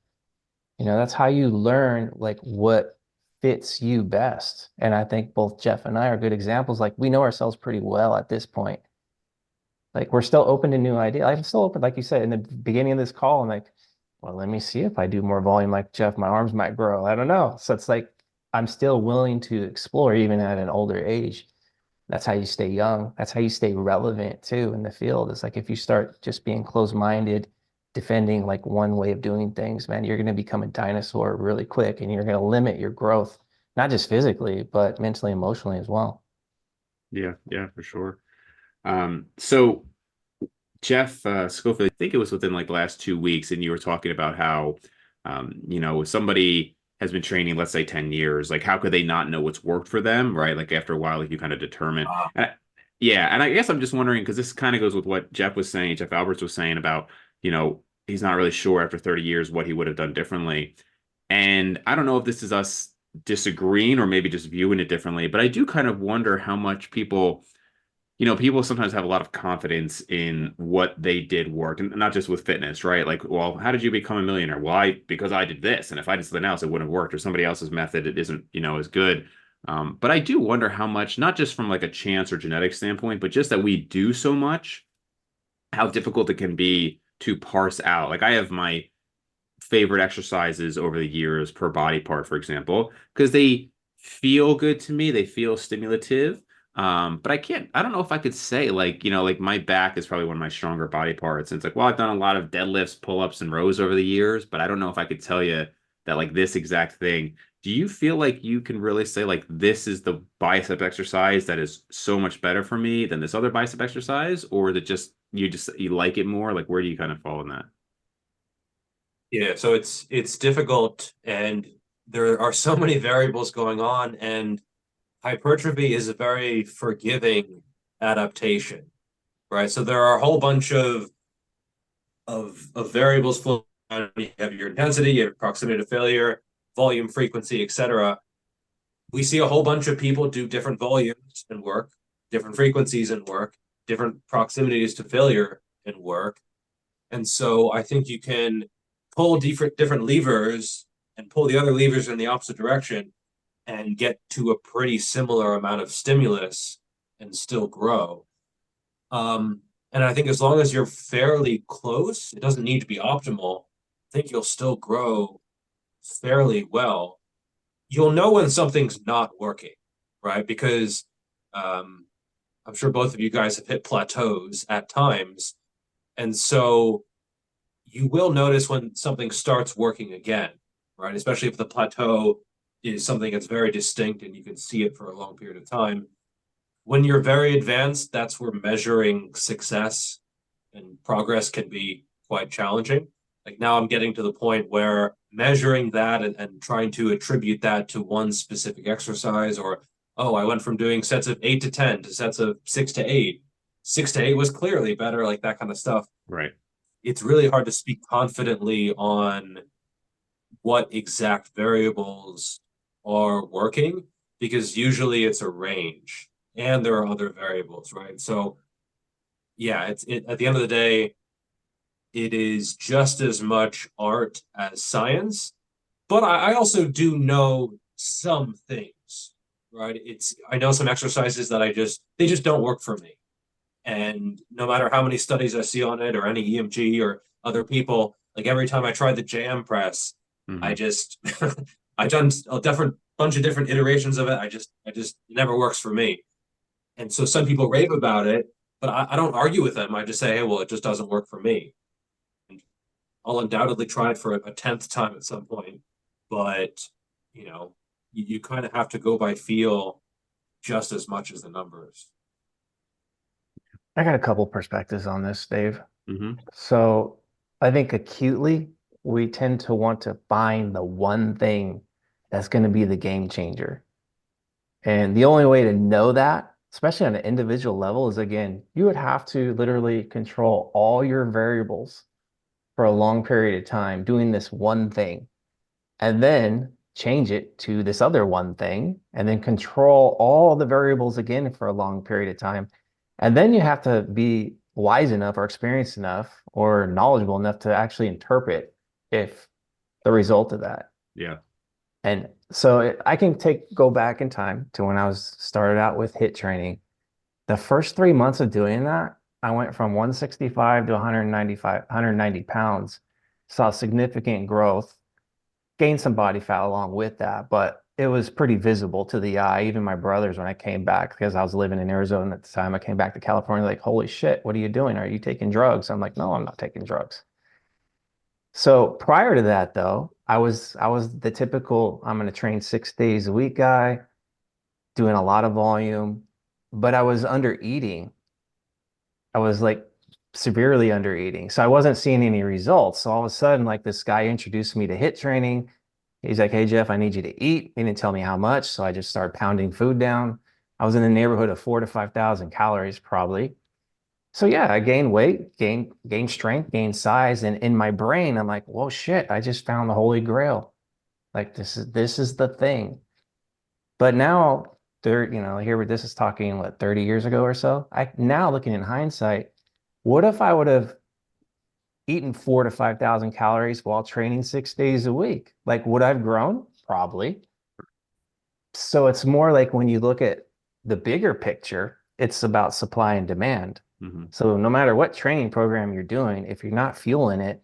That's how you learn like what fits you best. And I think both Jeff and I are good examples. Like we know ourselves pretty well at this point. Like we're still open to new ideas. I'm still open, like you said in the beginning of this call. I'm like, well, let me see if I do more volume like Jeff, my arms might grow. I don't know. So it's like I'm still willing to explore even at an older age. That's how you stay young. That's how you stay relevant too in the field. It's like if you start just being closed-minded, defending like one way of doing things, man, you're going to become a dinosaur really quick and you're going to limit your growth, not just physically, but mentally, emotionally as well. Yeah. Yeah, for sure. So Jeff Schofield, I think it was within like the last 2 weeks, and you were talking about how, somebody has been training, let's say 10 years, like how could they not know what's worked for them, right? Like after a while, like you kind of determine. Yeah, and I guess I'm just wondering because this kind of goes with what Jeff was saying, Jeff Alberts was saying about, he's not really sure after 30 years what he would have done differently. And I don't know if this is us disagreeing or maybe just viewing it differently, but I do kind of wonder how much people sometimes have a lot of confidence in what they did work, and not just with fitness, right? Like, well, how did you become a millionaire? Well, because I did this, and if I did something else, it wouldn't have worked, or somebody else's method, it isn't, as good. But I do wonder how much, not just from like a chance or genetic standpoint, but just that we do so much, how difficult it can be to parse out. Like, I have my favorite exercises over the years per body part, for example, because they feel good to me. They feel stimulative. But I don't know if I could say like, like my back is probably one of my stronger body parts. And it's like, well, I've done a lot of deadlifts, pull-ups, and rows over the years, but I don't know if I could tell you that like this exact thing. Do you feel like you can really say like this is the bicep exercise that is so much better for me than this other bicep exercise, or that you like it more? Like where do you kind of fall in that? Yeah, so it's difficult and there are so many variables going on, and hypertrophy is a very forgiving adaptation, right? So there are a whole bunch of variables floating around. You have your intensity, you have proximity to failure, volume, frequency, etc. We see a whole bunch of people do different volumes and work, different frequencies and work, different proximities to failure and work. And so I think you can pull different levers and pull the other levers in the opposite direction and get to a pretty similar amount of stimulus and still grow. And I think as long as you're fairly close, it doesn't need to be optimal. I think you'll still grow fairly well. You'll know when something's not working, right? Because um, I'm sure both of you guys have hit plateaus at times. And so you will notice when something starts working again, right? Especially if the plateau is something that's very distinct and you can see it for a long period of time. When you're very advanced, that's where measuring success and progress can be quite challenging. Like now I'm getting to the point where measuring that and trying to attribute that to one specific exercise, or, oh, I went from doing sets of 8 to 10 to sets of 6 to 8. 6 to 8 was clearly better, like that kind of stuff. Right. It's really hard to speak confidently on what exact variables are working because usually it's a range and there are other variables, right? So yeah, at the end of the day, it is just as much art as science, but I also do know some things, right? I know some exercises that they just don't work for me. And no matter how many studies I see on it or any EMG or other people, like every time I tried the jam press, I Mm-hmm. just I done a different bunch of different iterations of it. I just it never works for me. And so some people rave about it, but I don't argue with them. I just say, hey, well, it just doesn't work for me. And I'll undoubtedly try it for a 10th time at some point. But you know, you kind of have to go by feel just as much as the numbers. I got a couple perspectives on this, Dave. Mm-hmm. So I think acutely, we tend to want to find the one thing that's going to be the game changer. And the only way to know that, especially on an individual level, is again, you would have to literally control all your variables for a long period of time doing this one thing, and then change it to this other one thing, and then control all the variables again for a long period of time. And then you have to be wise enough or experienced enough or knowledgeable enough to actually interpret if the result of that. Yeah. And so I can go back in time to when I was started out with HIIT training. The first 3 months of doing that, I went from 165 to 190 pounds, saw significant growth, gained some body fat along with that, but it was pretty visible to the eye. Even my brothers, when I came back, because I was living in Arizona at the time, I came back to California, like, holy shit, what are you doing? Are you taking drugs? I'm like, no, I'm not taking drugs. So prior to that, though, I was the typical, I'm going to train 6 days a week guy, doing a lot of volume, but I was under eating. I was like severely under eating. So I wasn't seeing any results. So all of a sudden, like this guy introduced me to HIIT training. He's like, hey, Jeff, I need you to eat. He didn't tell me how much. So I just started pounding food down. I was in the neighborhood of 4 to 5,000 calories probably. So yeah, I gained weight, gained strength, gained size. And in my brain, I'm like, whoa, shit, I just found the Holy Grail. Like this is the thing. But now here this is talking what, 30 years ago or so. I now looking in hindsight, what if I would have eaten 4 to 5,000 calories while training 6 days a week? Like, would I've grown? Probably. So it's more like when you look at the bigger picture, it's about supply and demand. Mm-hmm. So no matter what training program you're doing, if you're not fueling it,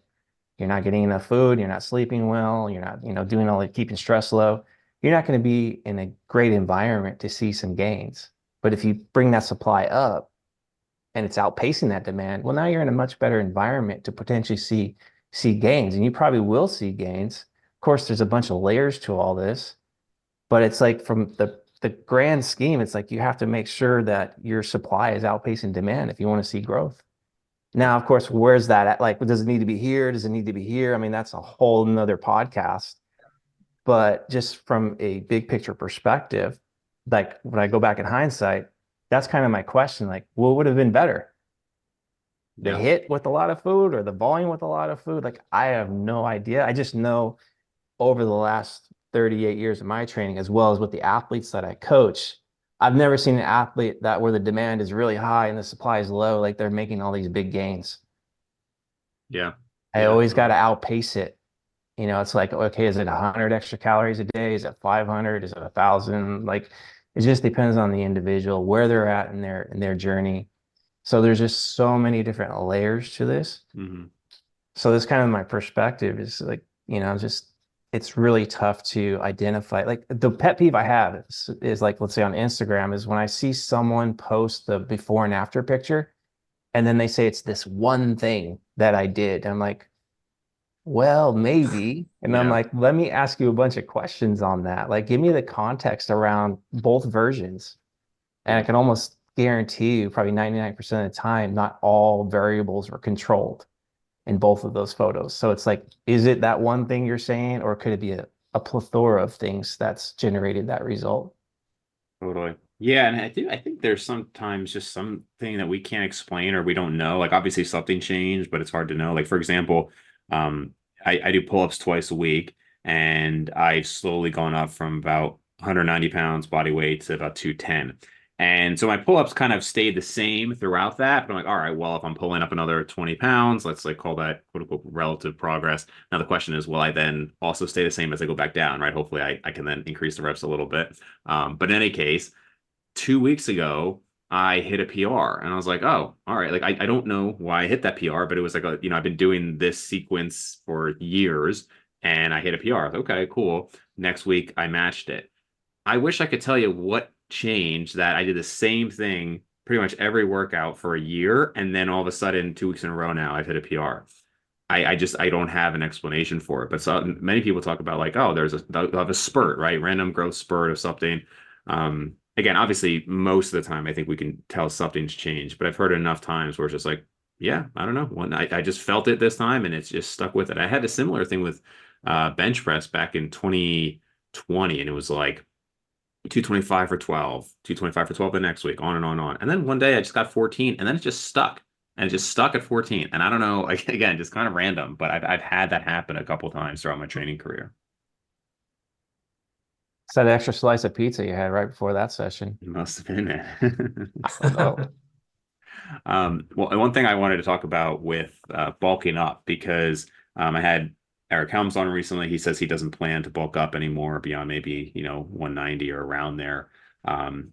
you're not getting enough food, you're not sleeping well, you're not, doing all the keeping stress low, you're not going to be in a great environment to see some gains. But if you bring that supply up and it's outpacing that demand, well, now you're in a much better environment to potentially see gains, and you probably will see gains. Of course, there's a bunch of layers to all this, but it's like from the grand scheme, it's like you have to make sure that your supply is outpacing demand if you want to see growth. Now, of course, where's that at? Like, does it need to be here? Does it need to be here? I mean, that's a whole nother podcast. But just from a big picture perspective, like when I go back in hindsight, that's kind of my question. Like, what would have been better? The Yeah. HIIT with a lot of food or the volume with a lot of food? Like, I have no idea. I just know over the last 38 years of my training, as well as with the athletes that I coach, I've never seen an athlete that where the demand is really high and the supply is low, like they're making all these big gains. Yeah. I Yeah. always got to outpace it. It's like, okay, is it 100 extra calories a day? Is it 500? Is it 1,000? Like, it just depends on the individual, where they're at in their journey. So there's just so many different layers to this. Mm-hmm. So that's kind of my perspective is like, just it's really tough to identify. Like the pet peeve I have is like, let's say on Instagram is when I see someone post the before and after picture, and then they say it's this one thing that I did. I'm like, well, maybe. And I'm Yeah. like, let me ask you a bunch of questions on that. Like, give me the context around both versions. And I Yeah. can almost guarantee you, probably 99% of the time, not all variables were controlled in both of those photos. So it's like, is it that one thing you're saying, or could it be a plethora of things that's generated that result? Totally. Yeah, and I think there's sometimes just something that we can't explain or we don't know. Like obviously something changed, but it's hard to know. Like for example, um, I do pull-ups twice a week, and I've slowly gone up from about 190 pounds body weight to about 210. And so my pull-ups kind of stayed the same throughout that. But I'm like, all right, well, if I'm pulling up another 20 pounds, let's like call that quote unquote relative progress. Now the question is, will I then also stay the same as I go back down, right? Hopefully I can then increase the reps a little bit. But in any case, 2 weeks ago, I hit a PR and I was like, oh, all right. Like, I don't know why I hit that PR, but it was like, I've been doing this sequence for years and I hit a PR. Was like, okay, cool. Next week, I matched it. I wish I could tell you what changed that I did the same thing pretty much every workout for a year. And then all of a sudden, 2 weeks in a row now, I've hit a PR. I don't have an explanation for it. But so many people talk about like, oh, they'll have a spurt, right? Random growth spurt of something. Again, obviously, most of the time I think we can tell something's changed, but I've heard it enough times where it's just like, yeah, I don't know. I just felt it this time and it's just stuck with it. I had a similar thing with bench press back in 2020, and it was like 225 for 12, 225 for 12 the next week, on and on and on. And then one day I just got 14 and then it just stuck. And it just stuck at 14. And I don't know, like, again, just kind of random, but I've had that happen a couple times throughout my training career. It's that extra slice of pizza you had right before that session. It must have been I don't it. know. Well, one thing I wanted to talk about with bulking up, because I had Eric Helms on recently. He says he doesn't plan to bulk up anymore beyond maybe, 190 or around there. Um,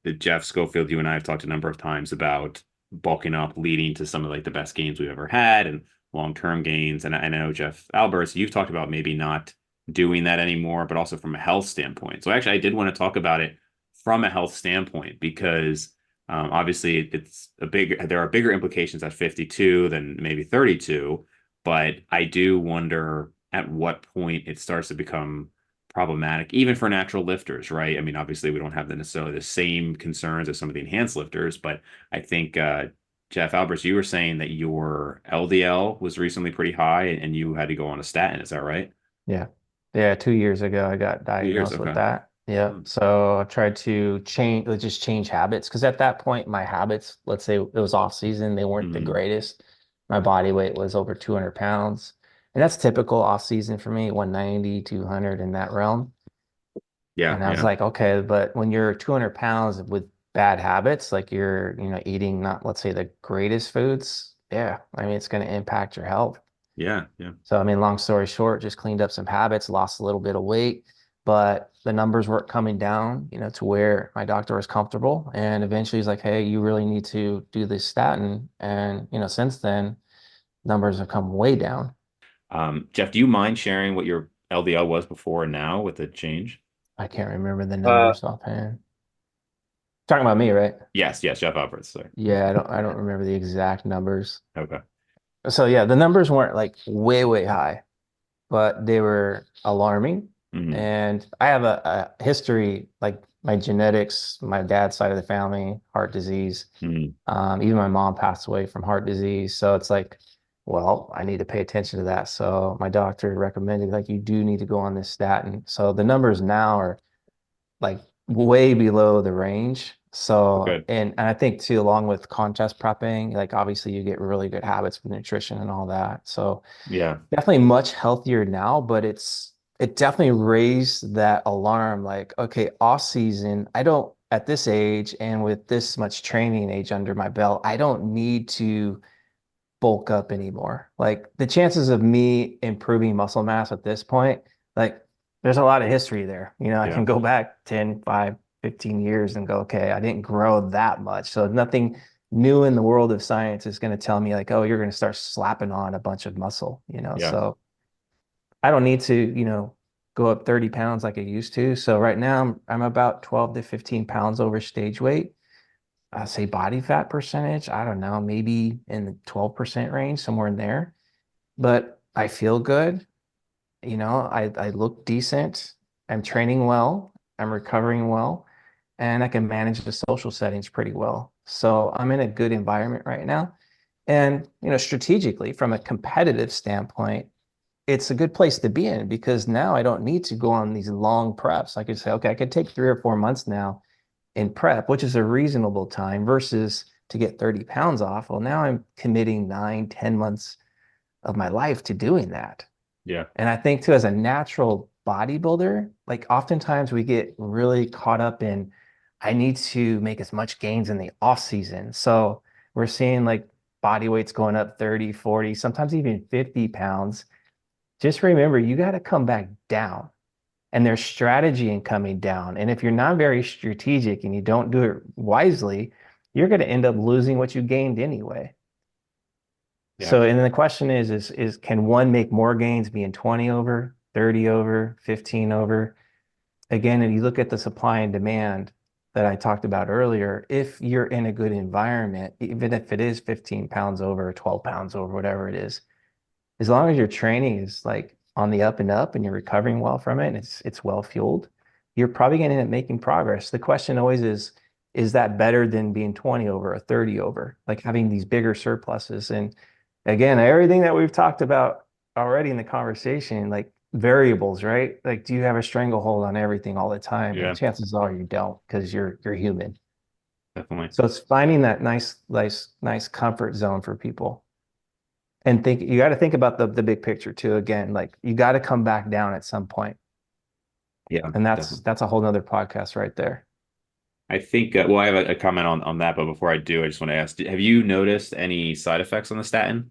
the Jeff Schofield, you and I have talked a number of times about bulking up leading to some of like the best gains we've ever had and long-term gains. And I know Jeff Alberts, you've talked about maybe not doing that anymore, but also from a health standpoint. So actually, I did want to talk about it from a health standpoint because obviously there are bigger implications at 52 than maybe 32, but I do wonder at what point it starts to become problematic, even for natural lifters, right? I mean, obviously, we don't have necessarily the same concerns as some of the enhanced lifters, but I think Jeff Alberts, you were saying that your LDL was recently pretty high and you had to go on a statin. Is that right? Yeah. Yeah, 2 years ago I got 2 years. diagnosed with Okay. that. Yeah. Hmm. So I tried to change, like, just change habits because at that point my habits, let's say it was off season, they weren't the Hmm. greatest. My body weight was over 200 pounds. And that's typical off season for me, 190, 200 in that realm. Yeah. And I was Yeah. like, okay, but when you're 200 pounds with bad habits, like you're, eating not, let's say, the greatest foods, yeah, I mean, it's going to impact your health. Yeah. Yeah. So, I mean, long story short, just cleaned up some habits, lost a little bit of weight, but the numbers weren't coming down, to where my doctor was comfortable. And eventually he's like, hey, you really need to do this statin. And, since then, numbers have come way down. Jeff, do you mind sharing what your LDL was before and now with the change? I can't remember the Uh, numbers offhand. Talking about me, right? Yes. Yes. Jeff Alberts. Sorry. Yeah, I don't remember the exact numbers. Okay. So yeah, the numbers weren't like way, way high, but they were alarming. Hmm. And I have a history, like my genetics, my dad's side of the family, heart disease. Hmm. Even my mom passed away from heart disease. So it's like, well, I need to pay attention to that. So my doctor recommended like you do need to go on this statin. So the numbers now are like way below the range. Oh, So, good. and I think too, along with contest prepping, like obviously you get really good habits with nutrition and all that. So Yeah. definitely much healthier now, but it definitely raised that alarm. Like, okay, off season, I don't at this age and with this much training age under my belt, I don't need to bulk up anymore. Like the chances of me improving muscle mass at this point, like there's a lot of history there. I Yeah. can go back 10, 5, 15 years and go, okay, I didn't grow that much. So nothing new in the world of science is going to tell me like, oh, you're going to start slapping on a bunch of muscle. Yeah. So I don't need to, go up 30 pounds like I used to. So right now I'm about 12 to 15 pounds over stage weight. I say body fat percentage, I don't know, maybe in the 12% range, somewhere in there. But I feel good. You know, I look decent. I'm training well. I'm recovering well, and I can manage the social settings pretty well. So I'm in a good environment right now. And, you know, strategically, from a competitive standpoint, it's a good place to be in because now I don't need to go on these long preps. I could say, okay, I could take 3 or 4 months now in prep, which is a reasonable time versus to get 30 pounds off. Well, now I'm committing 9, 10 months of my life to doing that. Yeah. And I think too, as a natural bodybuilder, like oftentimes we get really caught up in, I need to make as much gains in the off season. So we're seeing like body weights going up 30, 40, sometimes even 50 pounds. Just remember, you got to come back down. And there's strategy in coming down. And if you're not very strategic and you don't do it wisely, you're going to end up losing what you gained anyway. Yeah. So, and then the question is can one make more gains being 20 over, 30 over, 15 over? Again, if you look at the supply and demand that I talked about earlier, if you're in a good environment, even if it is 15 pounds over, 12 pounds over, whatever it is, as long as your training is like on the up and up and you're recovering well from it and it's well fueled, you're probably going to end up making progress. The question always is that better than being 20 over or 30 over, like having these bigger surpluses? And again, everything that we've talked about already in the conversation, like variables, right? Like, do you have a stranglehold on everything all the time? And Yeah, chances are you don't because you're human. definitely. So it's finding that nice comfort zone for people. And think you got to think about the big picture too. Again, like you got to come back down at some point, Yeah, and that's definitely. that's a whole nother podcast right there. I think, well, I have a comment on that, but before I do, I just want to ask, have you noticed any side effects on the statin?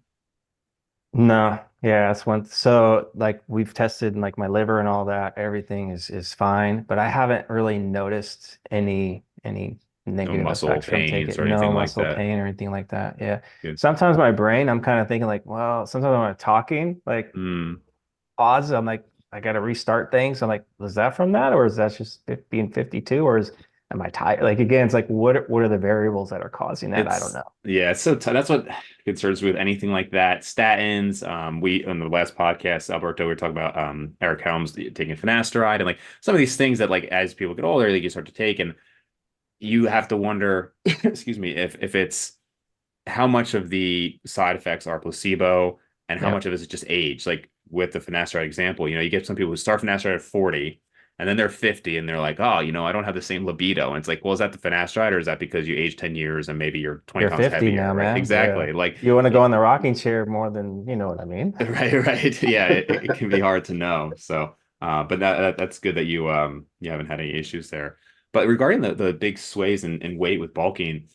No, yeah, that's one. So like we've tested like my liver and all that, everything is fine, but I haven't really noticed any No negative muscle effects from pains or taking no anything like muscle that? pain or anything like that. Yeah. Good. Sometimes my brain, I'm kind of thinking like, well, sometimes when I'm talking, like Mm, pause. I'm like, I got to restart things. I'm like, was that from that, or is that just being 52, or am I tired? Like again, it's like, what are the variables that are causing that? I don't it's know. yeah, it's so that's what concerns me with anything like that. Statins. We on the last podcast, Alberto, we were talking about Eric Helms taking finasteride and like some of these things that like as people get older, they just start to take, and you have to wonder, excuse me, if it's how much of the side effects are placebo and how Yeah. much of it is just age. Like with the finasteride example, you get some people who start finasteride at 40 and then they're 50 and they're like, oh, I don't have the same libido. And it's like, well, is that the finasteride or is that because you aged 10 years and maybe you're 20 You're pounds 50 heavier, now, right? man. Yeah. Exactly. Like, You want to go in the rocking chair more than, you know what I mean? right, right. Yeah, it can be hard to know. So, but that's good that you haven't had any issues there. But regarding the big sways and weight with bulking,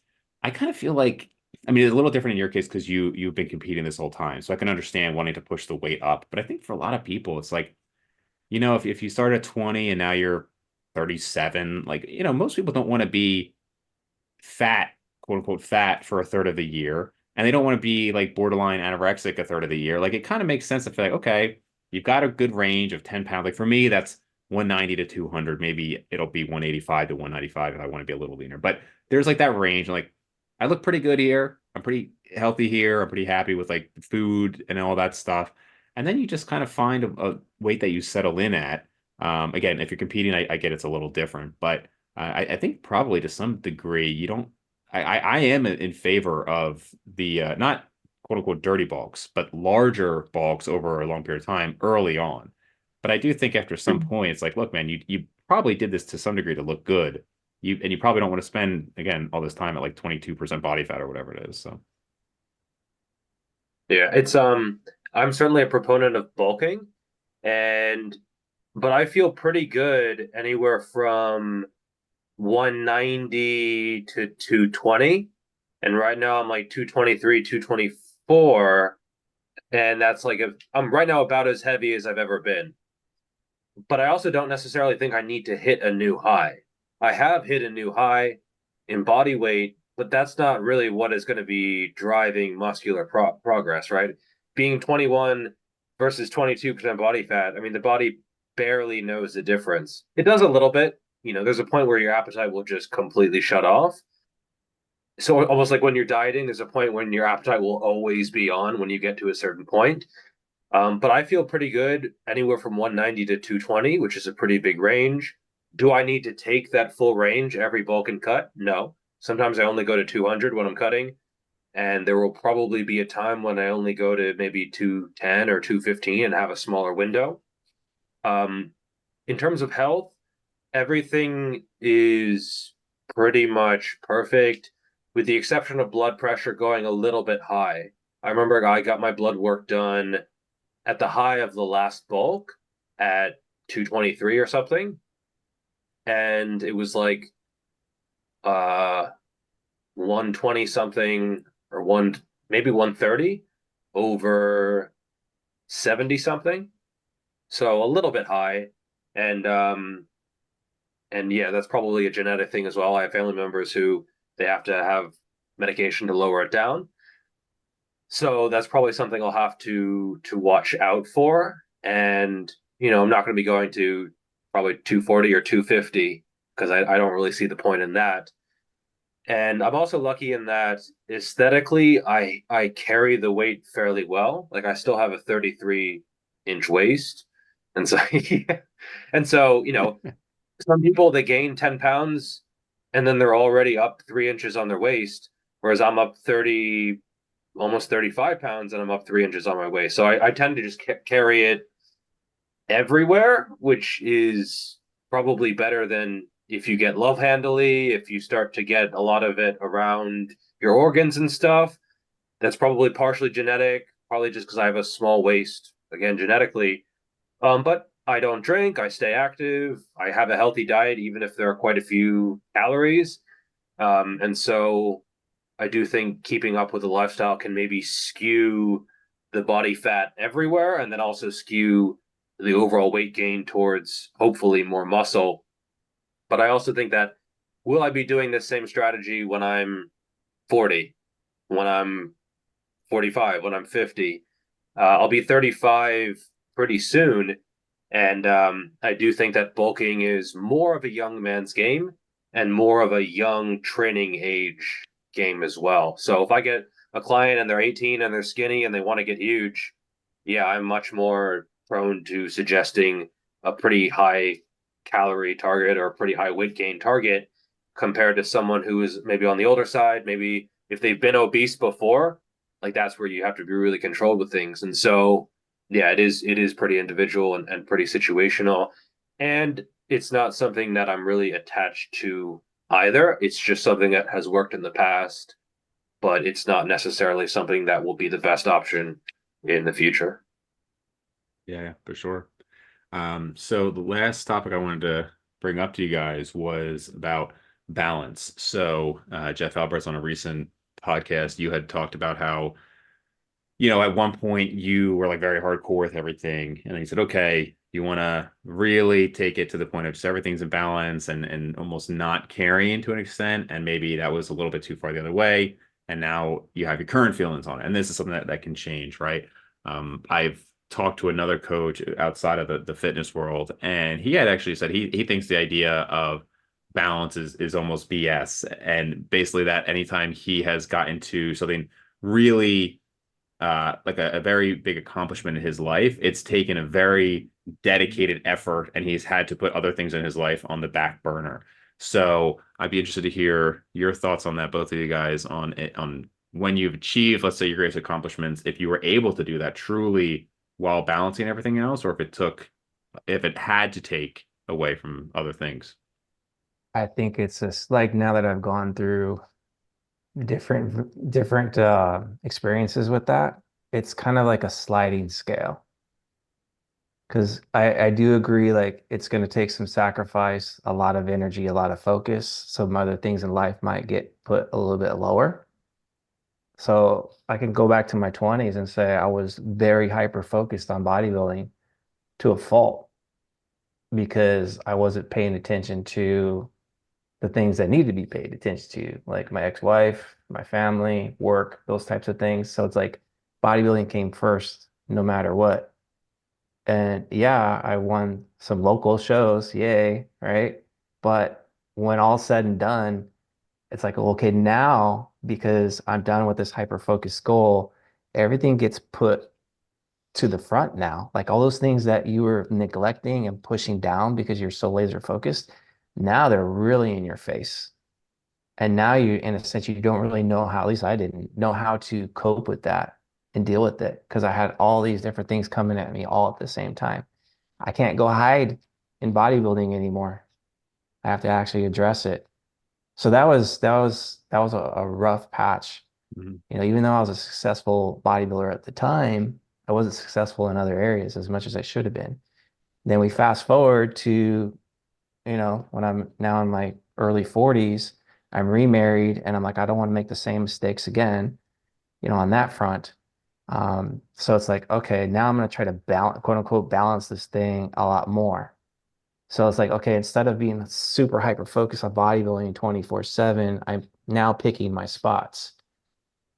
I kind of feel like I mean it's a little different in your case because you've been competing this whole time. So I can understand wanting to push the weight up. But I think for a lot of people, it's like, if you start at 20 and now you're 37, like, most people don't want to be fat, quote unquote, fat for a third of the year. And they don't want to be like borderline anorexic a third of the year. Like it kind of makes sense to feel like, okay, you've got a good range of 10 pounds. Like for me, that's 190 to 200. Maybe it'll be 185 to 195 if I want to be a little leaner. But there's like that range. And like, I look pretty good here. I'm pretty healthy here. I'm pretty happy with like food and all that stuff. And then you just kind of find a weight that you settle in at. Again, if you're competing, I get it's a little different, but I think probably to some degree you don't. I am in favor of the not quote unquote dirty bulks, but larger bulks over a long period of time early on. But I do think after some point, it's like, look, man, you probably did this to some degree to look good. You probably don't want to spend again all this time at like 22% body fat or whatever it is. So Yeah, it's I'm certainly a proponent of bulking, and but I feel pretty good anywhere from 190 to 220. And right now I'm like 223, 224. And that's like I'm right now about as heavy as I've ever been. But I also don't necessarily think I need to hit a new high. I have hit a new high in body weight, but that's not really what is going to be driving muscular progress, right? Being 21 versus 22% body fat, I mean, the body barely knows the difference. It does a little bit. There's a point where your appetite will just completely shut off. So almost like when you're dieting, there's a point when your appetite will always be on when you get to a certain point. But I feel pretty good anywhere from 190 to 220, which is a pretty big range. Do I need to take that full range every bulk and cut? No. Sometimes I only go to 200 when I'm cutting, and there will probably be a time when I only go to maybe 210 or 215 and have a smaller window. Um, in terms of health, everything is pretty much perfect, with the exception of blood pressure going a little bit high. I remember I got my blood work done at the high of the last bulk at 223 or something, and it was like 120 something or one maybe 130 over 70 something. So a little bit high. And and yeah, that's probably a genetic thing as well. I have family members who they have to have medication to lower it down. So that's probably something I'll have to watch out for. And I'm not going to be going to probably 240 or 250 because I don't really see the point in that. And I'm also lucky in that aesthetically, I carry the weight fairly well. Like I still have a 33-inch waist, and so and so some people they gain 10 pounds and then they're already up 3 inches on their waist, whereas I'm up 30, almost 35 pounds, and I'm up 3 inches on my waist. So I tend to just carry it everywhere, which is probably better than if you get love handily, if you start to get a lot of it around your organs and stuff. That's probably partially genetic, probably just because I have a small waist, again, genetically. But I don't drink, I stay active, I have a healthy diet, even if there are quite a few calories. And so I do think keeping up with the lifestyle can maybe skew the body fat everywhere and then also skew the overall weight gain towards hopefully more muscle. But I also think that will I be doing this same strategy when I'm 40, when I'm 45, when I'm 50? I'll be 35 pretty soon. And I do think that bulking is more of a young man's game and more of a young training age game as well. So if I get a client and they're 18 and they're skinny and they want to get huge, yeah, I'm much more prone to suggesting a pretty high calorie target or a pretty high weight gain target compared to someone who is maybe on the older side. Maybe if they've been obese before, like that's where you have to be really controlled with things. And so yeah, it is pretty individual and pretty situational. And it's not something that I'm really attached to either. It's just something that has worked in the past, but it's not necessarily something that will be the best option in the future. Yeah, for sure. So the last topic I wanted to bring up to you guys was about balance. So, Jeff Alberts on a recent podcast, you had talked about how, at one point you were like very hardcore with everything, and then you said, okay, you want to really take it to the point of just everything's in balance and almost not carrying to an extent, and maybe that was a little bit too far the other way, and now you have your current feelings on it, and this is something that can change, right? I've talked to another coach outside of the fitness world, and he had actually said he thinks the idea of balance is almost BS, and basically that anytime he has gotten to something really like a very big accomplishment in his life, it's taken a very dedicated effort and he's had to put other things in his life on the back burner. So I'd be interested to hear your thoughts on that, both of you guys, on it, on when you've achieved, let's say, your greatest accomplishments, if you were able to do that truly while balancing everything else, or if it had to take away from other things. I think it's just like now that I've gone through different experiences with that, it's kind of like a sliding scale. Because I do agree, like it's going to take some sacrifice, a lot of energy, a lot of focus. Some other things in life might get put a little bit lower. So I can go back to my 20s and say I was very hyper focused on bodybuilding to a fault because I wasn't paying attention to the things that need to be paid attention to, like my ex-wife, my family, work, those types of things. So it's like bodybuilding came first no matter what. And yeah, I won some local shows, yay, right? But when all's said and done, it's like, okay, now because I'm done with this hyper-focused goal, everything gets put to the front now. Like all those things that you were neglecting and pushing down because you're so laser focused, now they're really in your face. And now you, in a sense, you don't really know how, at least I didn't know how to cope with that and deal with it because I had all these different things coming at me all at the same time. I can't go hide in bodybuilding anymore. I have to actually address it. So that was a rough patch. Mhm. You know, even though I was a successful bodybuilder at the time, I wasn't successful in other areas as much as I should have been. Then we fast forward to, when I'm now in my early 40s, I'm remarried and I'm like, I don't want to make the same mistakes again, on that front. So it's like, okay, now I'm going to try to balance, quote unquote, balance this thing a lot more. So it's like, okay, instead of being super hyper focused on bodybuilding 24/7, I'm now picking my spots.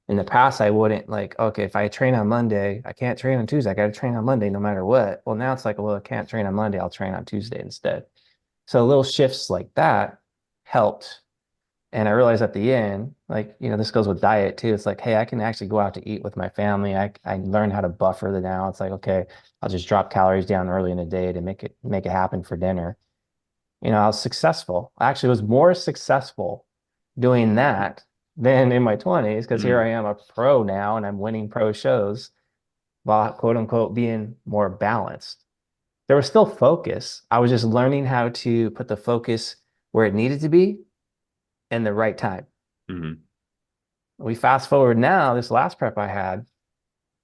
In the past, I wouldn't like, okay, if I train on Monday, I can't train on Tuesday. I got to train on Monday no matter what. Well, now it's like, well, I can't train on Monday. I'll train on Tuesday instead. So little shifts like that helped. And I realized at the end, like, this goes with diet too. It's like, hey, I can actually go out to eat with my family. I learned how to buffer the now. It's like, okay, I'll just drop calories down early in the day to make it happen for dinner. I was successful. I actually was more successful doing that than in my 20s because here Mm. I am a pro now and I'm winning pro shows while quote unquote being more balanced. There was still focus. I was just learning how to put the focus where it needed to be in the right time. Mhm. We fast forward now, this last prep I had,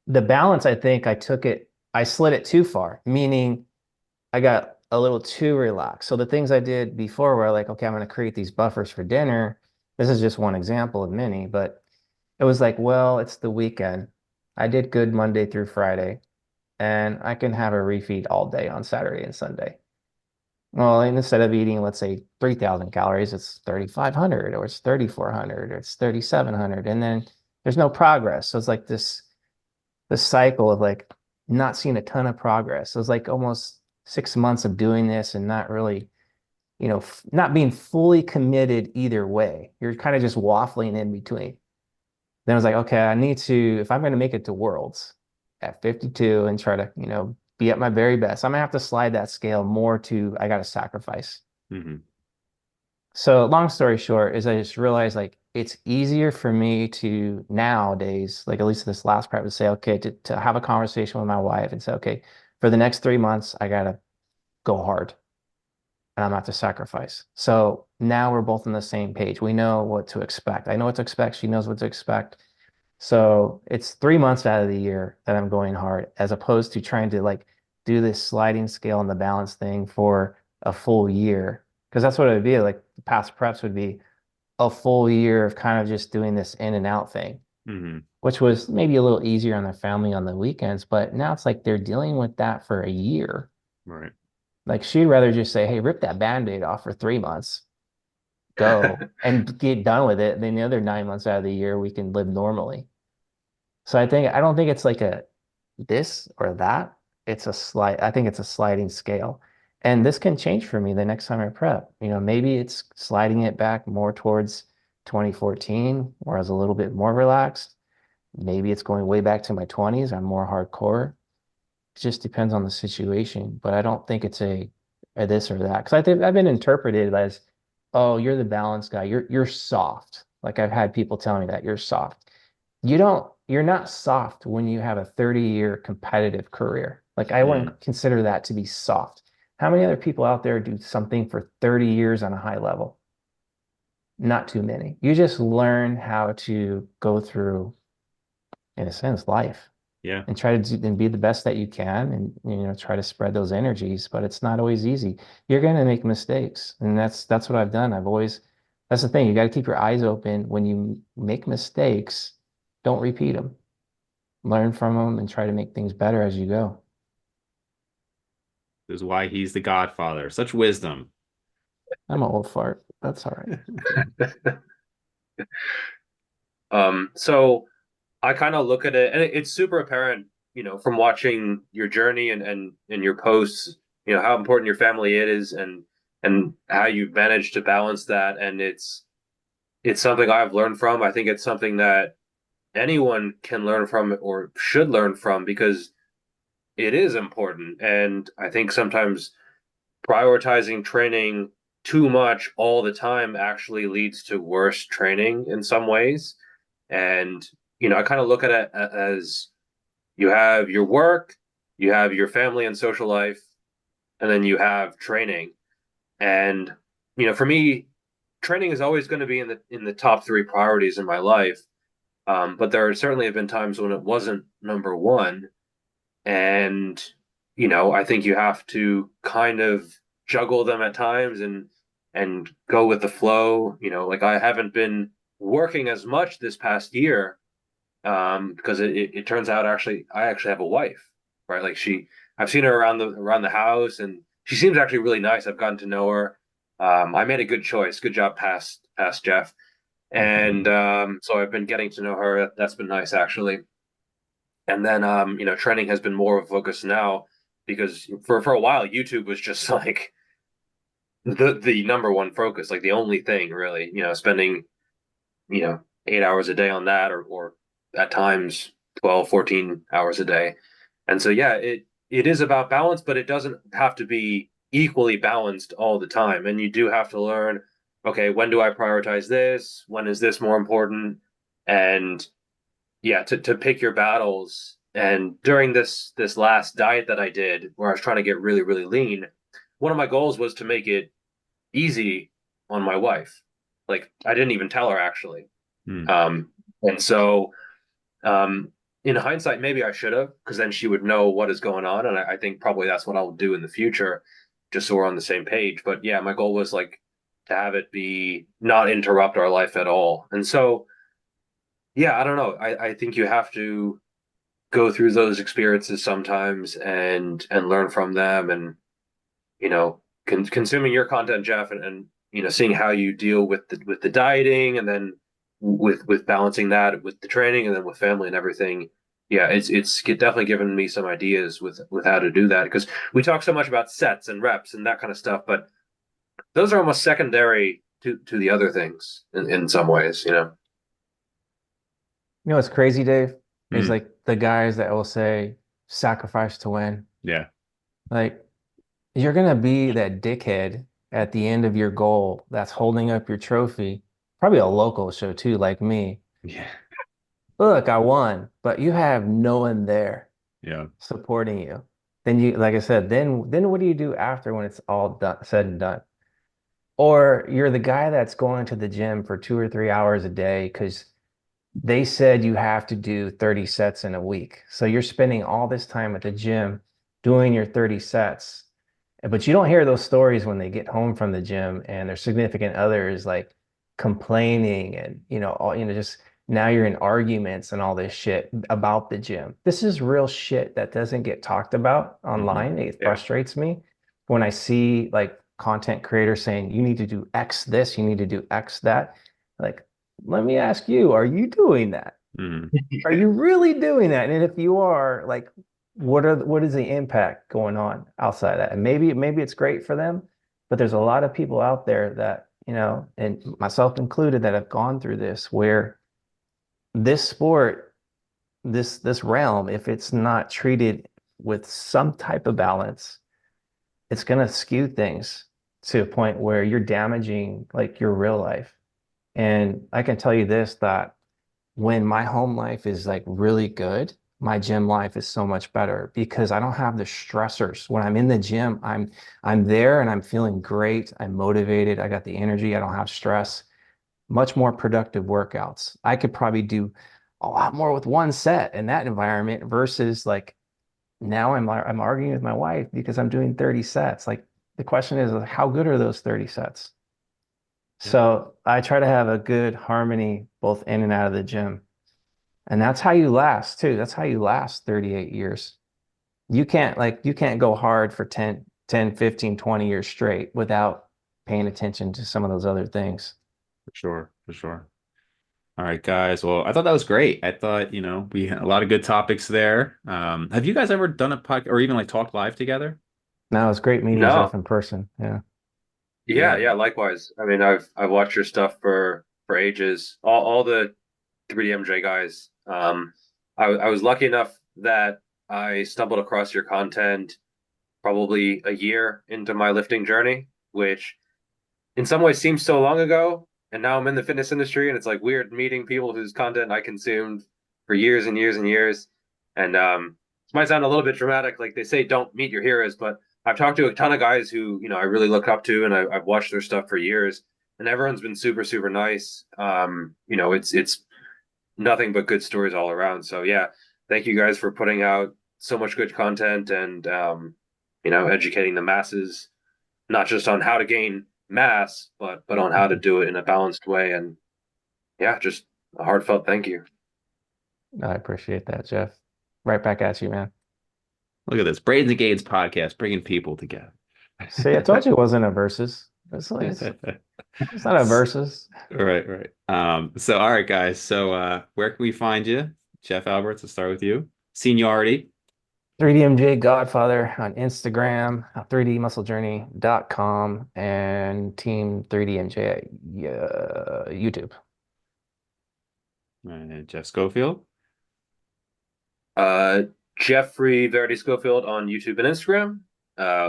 the balance, I think I slid it too far, meaning I got a little too relaxed. So the things I did before were like, okay, I'm going to create these buffers for dinner. This is just one example of many, but it was like, well, it's the weekend. I did good Monday through Friday, and I can have a refeed all day on Saturday and Sunday. Well, and instead of eating, let's say 3,000 calories, it's 3,500 or it's 3,400 or it's 3,700. And then there's no progress. So it's like this cycle of like not seeing a ton of progress. So it's like almost 6 months of doing this and not really, not being fully committed either way. You're kind of just waffling in between. Then I was like, okay, I need to, if I'm going to make it to Worlds at 52 and try to, be at my very best, I'm gonna have to slide that scale more to I got to sacrifice. Mhm. So long story short is I just realized like it's easier for me to nowadays, like at least this last prep, to say, okay, to have a conversation with my wife and say, okay, for the next 3 months, I gotta go hard and I'm gonna have to sacrifice. So now we're both on the same page. We know what to expect. I know what to expect. She knows what to expect. So it's 3 months out of the year that I'm going hard, as opposed to trying to like do this sliding scale and the balance thing for a full year. Because that's what it would be. Like the past preps would be a full year of kind of just doing this in and out thing, Mhm. which was maybe a little easier on their family on the weekends. But now it's like they're dealing with that for a year. Right. Like she'd rather just say, hey, rip that Band-Aid off for 3 months, go and get done with it. Then the other 9 months out of the year, we can live normally. So I don't think it's like a this or that. I think it's a sliding scale. And this can change for me the next time I prep. Maybe it's sliding it back more towards 2014, where I was a little bit more relaxed. Maybe it's going way back to my 20s. I'm more hardcore. It just depends on the situation. But I don't think it's a this or that. Because I think I've been interpreted as, oh, you're the balance guy. You're soft. Like I've had people tell me that you're soft. You're not soft when you have a 30-year competitive career. Like I Mm. wouldn't consider that to be soft. How many other people out there do something for 30 years on a high level? Not too many. You just learn how to go through, in a sense, life Yeah. and try to and be the best that you can and try to spread those energies, but it's not always easy. You're going to make mistakes, and that's what I've done. That's the thing. You got to keep your eyes open when you make mistakes. Don't repeat them. Learn from them and try to make things better as you go. This is why he's the Godfather. Such wisdom. I'm an old fart. That's all right. So I kind of look at it, and it's super apparent, from watching your journey and your posts, how important your family is, and how you've managed to balance that. And it's something I've learned from. I think it's something that anyone can learn from or should learn from because it is important. And I think sometimes prioritizing training too much all the time actually leads to worse training in some ways. And, I kind of look at it as you have your work, you have your family and social life, and then you have training. And, for me, training is always going to be in the top three priorities in my life. But there certainly have been times when it wasn't number one. And, I think you have to kind of juggle them at times and go with the flow. Like I haven't been working as much this past year, because it turns out I actually have a wife, right? Like I've seen her around the house, and she seems actually really nice. I've gotten to know her. I made a good choice. Good job, past Jeff. And so I've been getting to know her. That's been nice, actually. And then, training has been more of a focus now because for a while, YouTube was just like the number one focus, like the only thing really, spending, 8 hours a day on that, or at times 12, 14 hours a day. And so, yeah, it is about balance, but it doesn't have to be equally balanced all the time. And you do have to learn, okay, when do I prioritize this? When is this more important? And yeah, to pick your battles. And during this last diet that I did, where I was trying to get really, really lean, one of my goals was to make it easy on my wife. Like I didn't even tell her actually. Mm. And so in hindsight, maybe I should have, because then she would know what is going on. And I think probably that's what I'll do in the future, just so we're on the same page. But yeah, my goal was like to have it be not interrupt our life at all. And so, yeah, I don't know. I think you have to go through those experiences sometimes and learn from them, and consuming your content, Jeff, and seeing how you deal with the dieting, and then with balancing that with the training, and then with family and everything. Yeah, it's definitely given me some ideas with how to do that, because we talk so much about sets and reps and that kind of stuff, but those are almost secondary to the other things in some ways. You know what's crazy, Dave? Is Mm. like the guys that will say sacrifice to win. Yeah. Like you're gonna be that dickhead at the end of your goal that's holding up your trophy. Probably a local show too, like me. Yeah. Look, I won, but you have no one there Yeah. supporting you. Then you, like I said, then what do you do after when it's all done, said and done? Or you're the guy that's going to the gym for 2 or 3 hours a day because they said you have to do 30 sets in a week. So you're spending all this time at the gym doing your 30 sets. But you don't hear those stories when they get home from the gym and their significant other is like complaining and just now you're in arguments and all this shit about the gym. This is real shit that doesn't get talked about Hmm. online. It Yeah. frustrates me when I see like content creators saying you need to do X this, you need to do X that. Like, let me ask you, are you doing that? Hmm. Are you really doing that? And if you are, like, what is the impact going on outside of that? And maybe it's great for them, but there's a lot of people out there that, and myself included, that have gone through this where this sport, this realm, if it's not treated with some type of balance, it's gonna skew things to a point where you're damaging like your real life. And I can tell you this, that when my home life is like really good, my gym life is so much better because I don't have the stressors. When I'm in the gym, I'm there and I'm feeling great. I'm motivated. I got the energy. I don't have stress. Much more productive workouts. I could probably do a lot more with one set in that environment versus like now I'm arguing with my wife because I'm doing 30 sets. Like the question is, how good are those 30 sets? Yeah. So I try to have a good harmony both in and out of the gym. And that's how you last too. That's how you last 38 years. You can't go hard for 10, 15, 20 years straight without paying attention to some of those other things. For sure. For sure. All right, guys. Well, I thought that was great. I thought, we had a lot of good topics there. Have you guys ever done a podcast or even like talked live together? Now it's great meeting No. Jeff in person. Yeah. Yeah, Yeah. yeah, likewise. I mean, I've watched your stuff for ages. All the 3DMJ guys. I was lucky enough that I stumbled across your content probably a year into my lifting journey, which in some ways seems so long ago. And now I'm in the fitness industry, and it's like weird meeting people whose content I consumed for years and years and years. And this might sound a little bit dramatic, like they say, don't meet your heroes, but I've talked to a ton of guys who, I really look up to, and I've watched their stuff for years, and everyone's been super, super nice. It's nothing but good stories all around. So yeah, thank you guys for putting out so much good content and educating the masses, not just on how to gain mass, but on how to do it in a balanced way. And yeah, just a heartfelt thank you. I appreciate that, Jeff. Right back at you, man. Look at this. Braids and Gains podcast, bringing people together. See, I told you it wasn't a versus. It's not a versus. Right. So all right, guys. So where can we find you? Jeff Alberts, let's start with you. Seniority. 3DMJ Godfather on Instagram, 3dmusclejourney.com, and Team 3DMJ at YouTube. Jeff Schofield. Geoffrey Verity Schofield on YouTube and Instagram,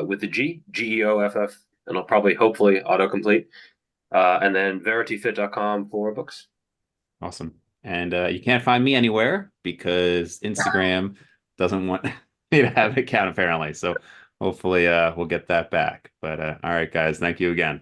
with the Geoff, and I'll probably hopefully autocomplete. And then verityfit.com for books. Awesome. And you can't find me anywhere because Instagram doesn't want me to have an account apparently. So hopefully we'll get that back. But all right, guys, thank you again.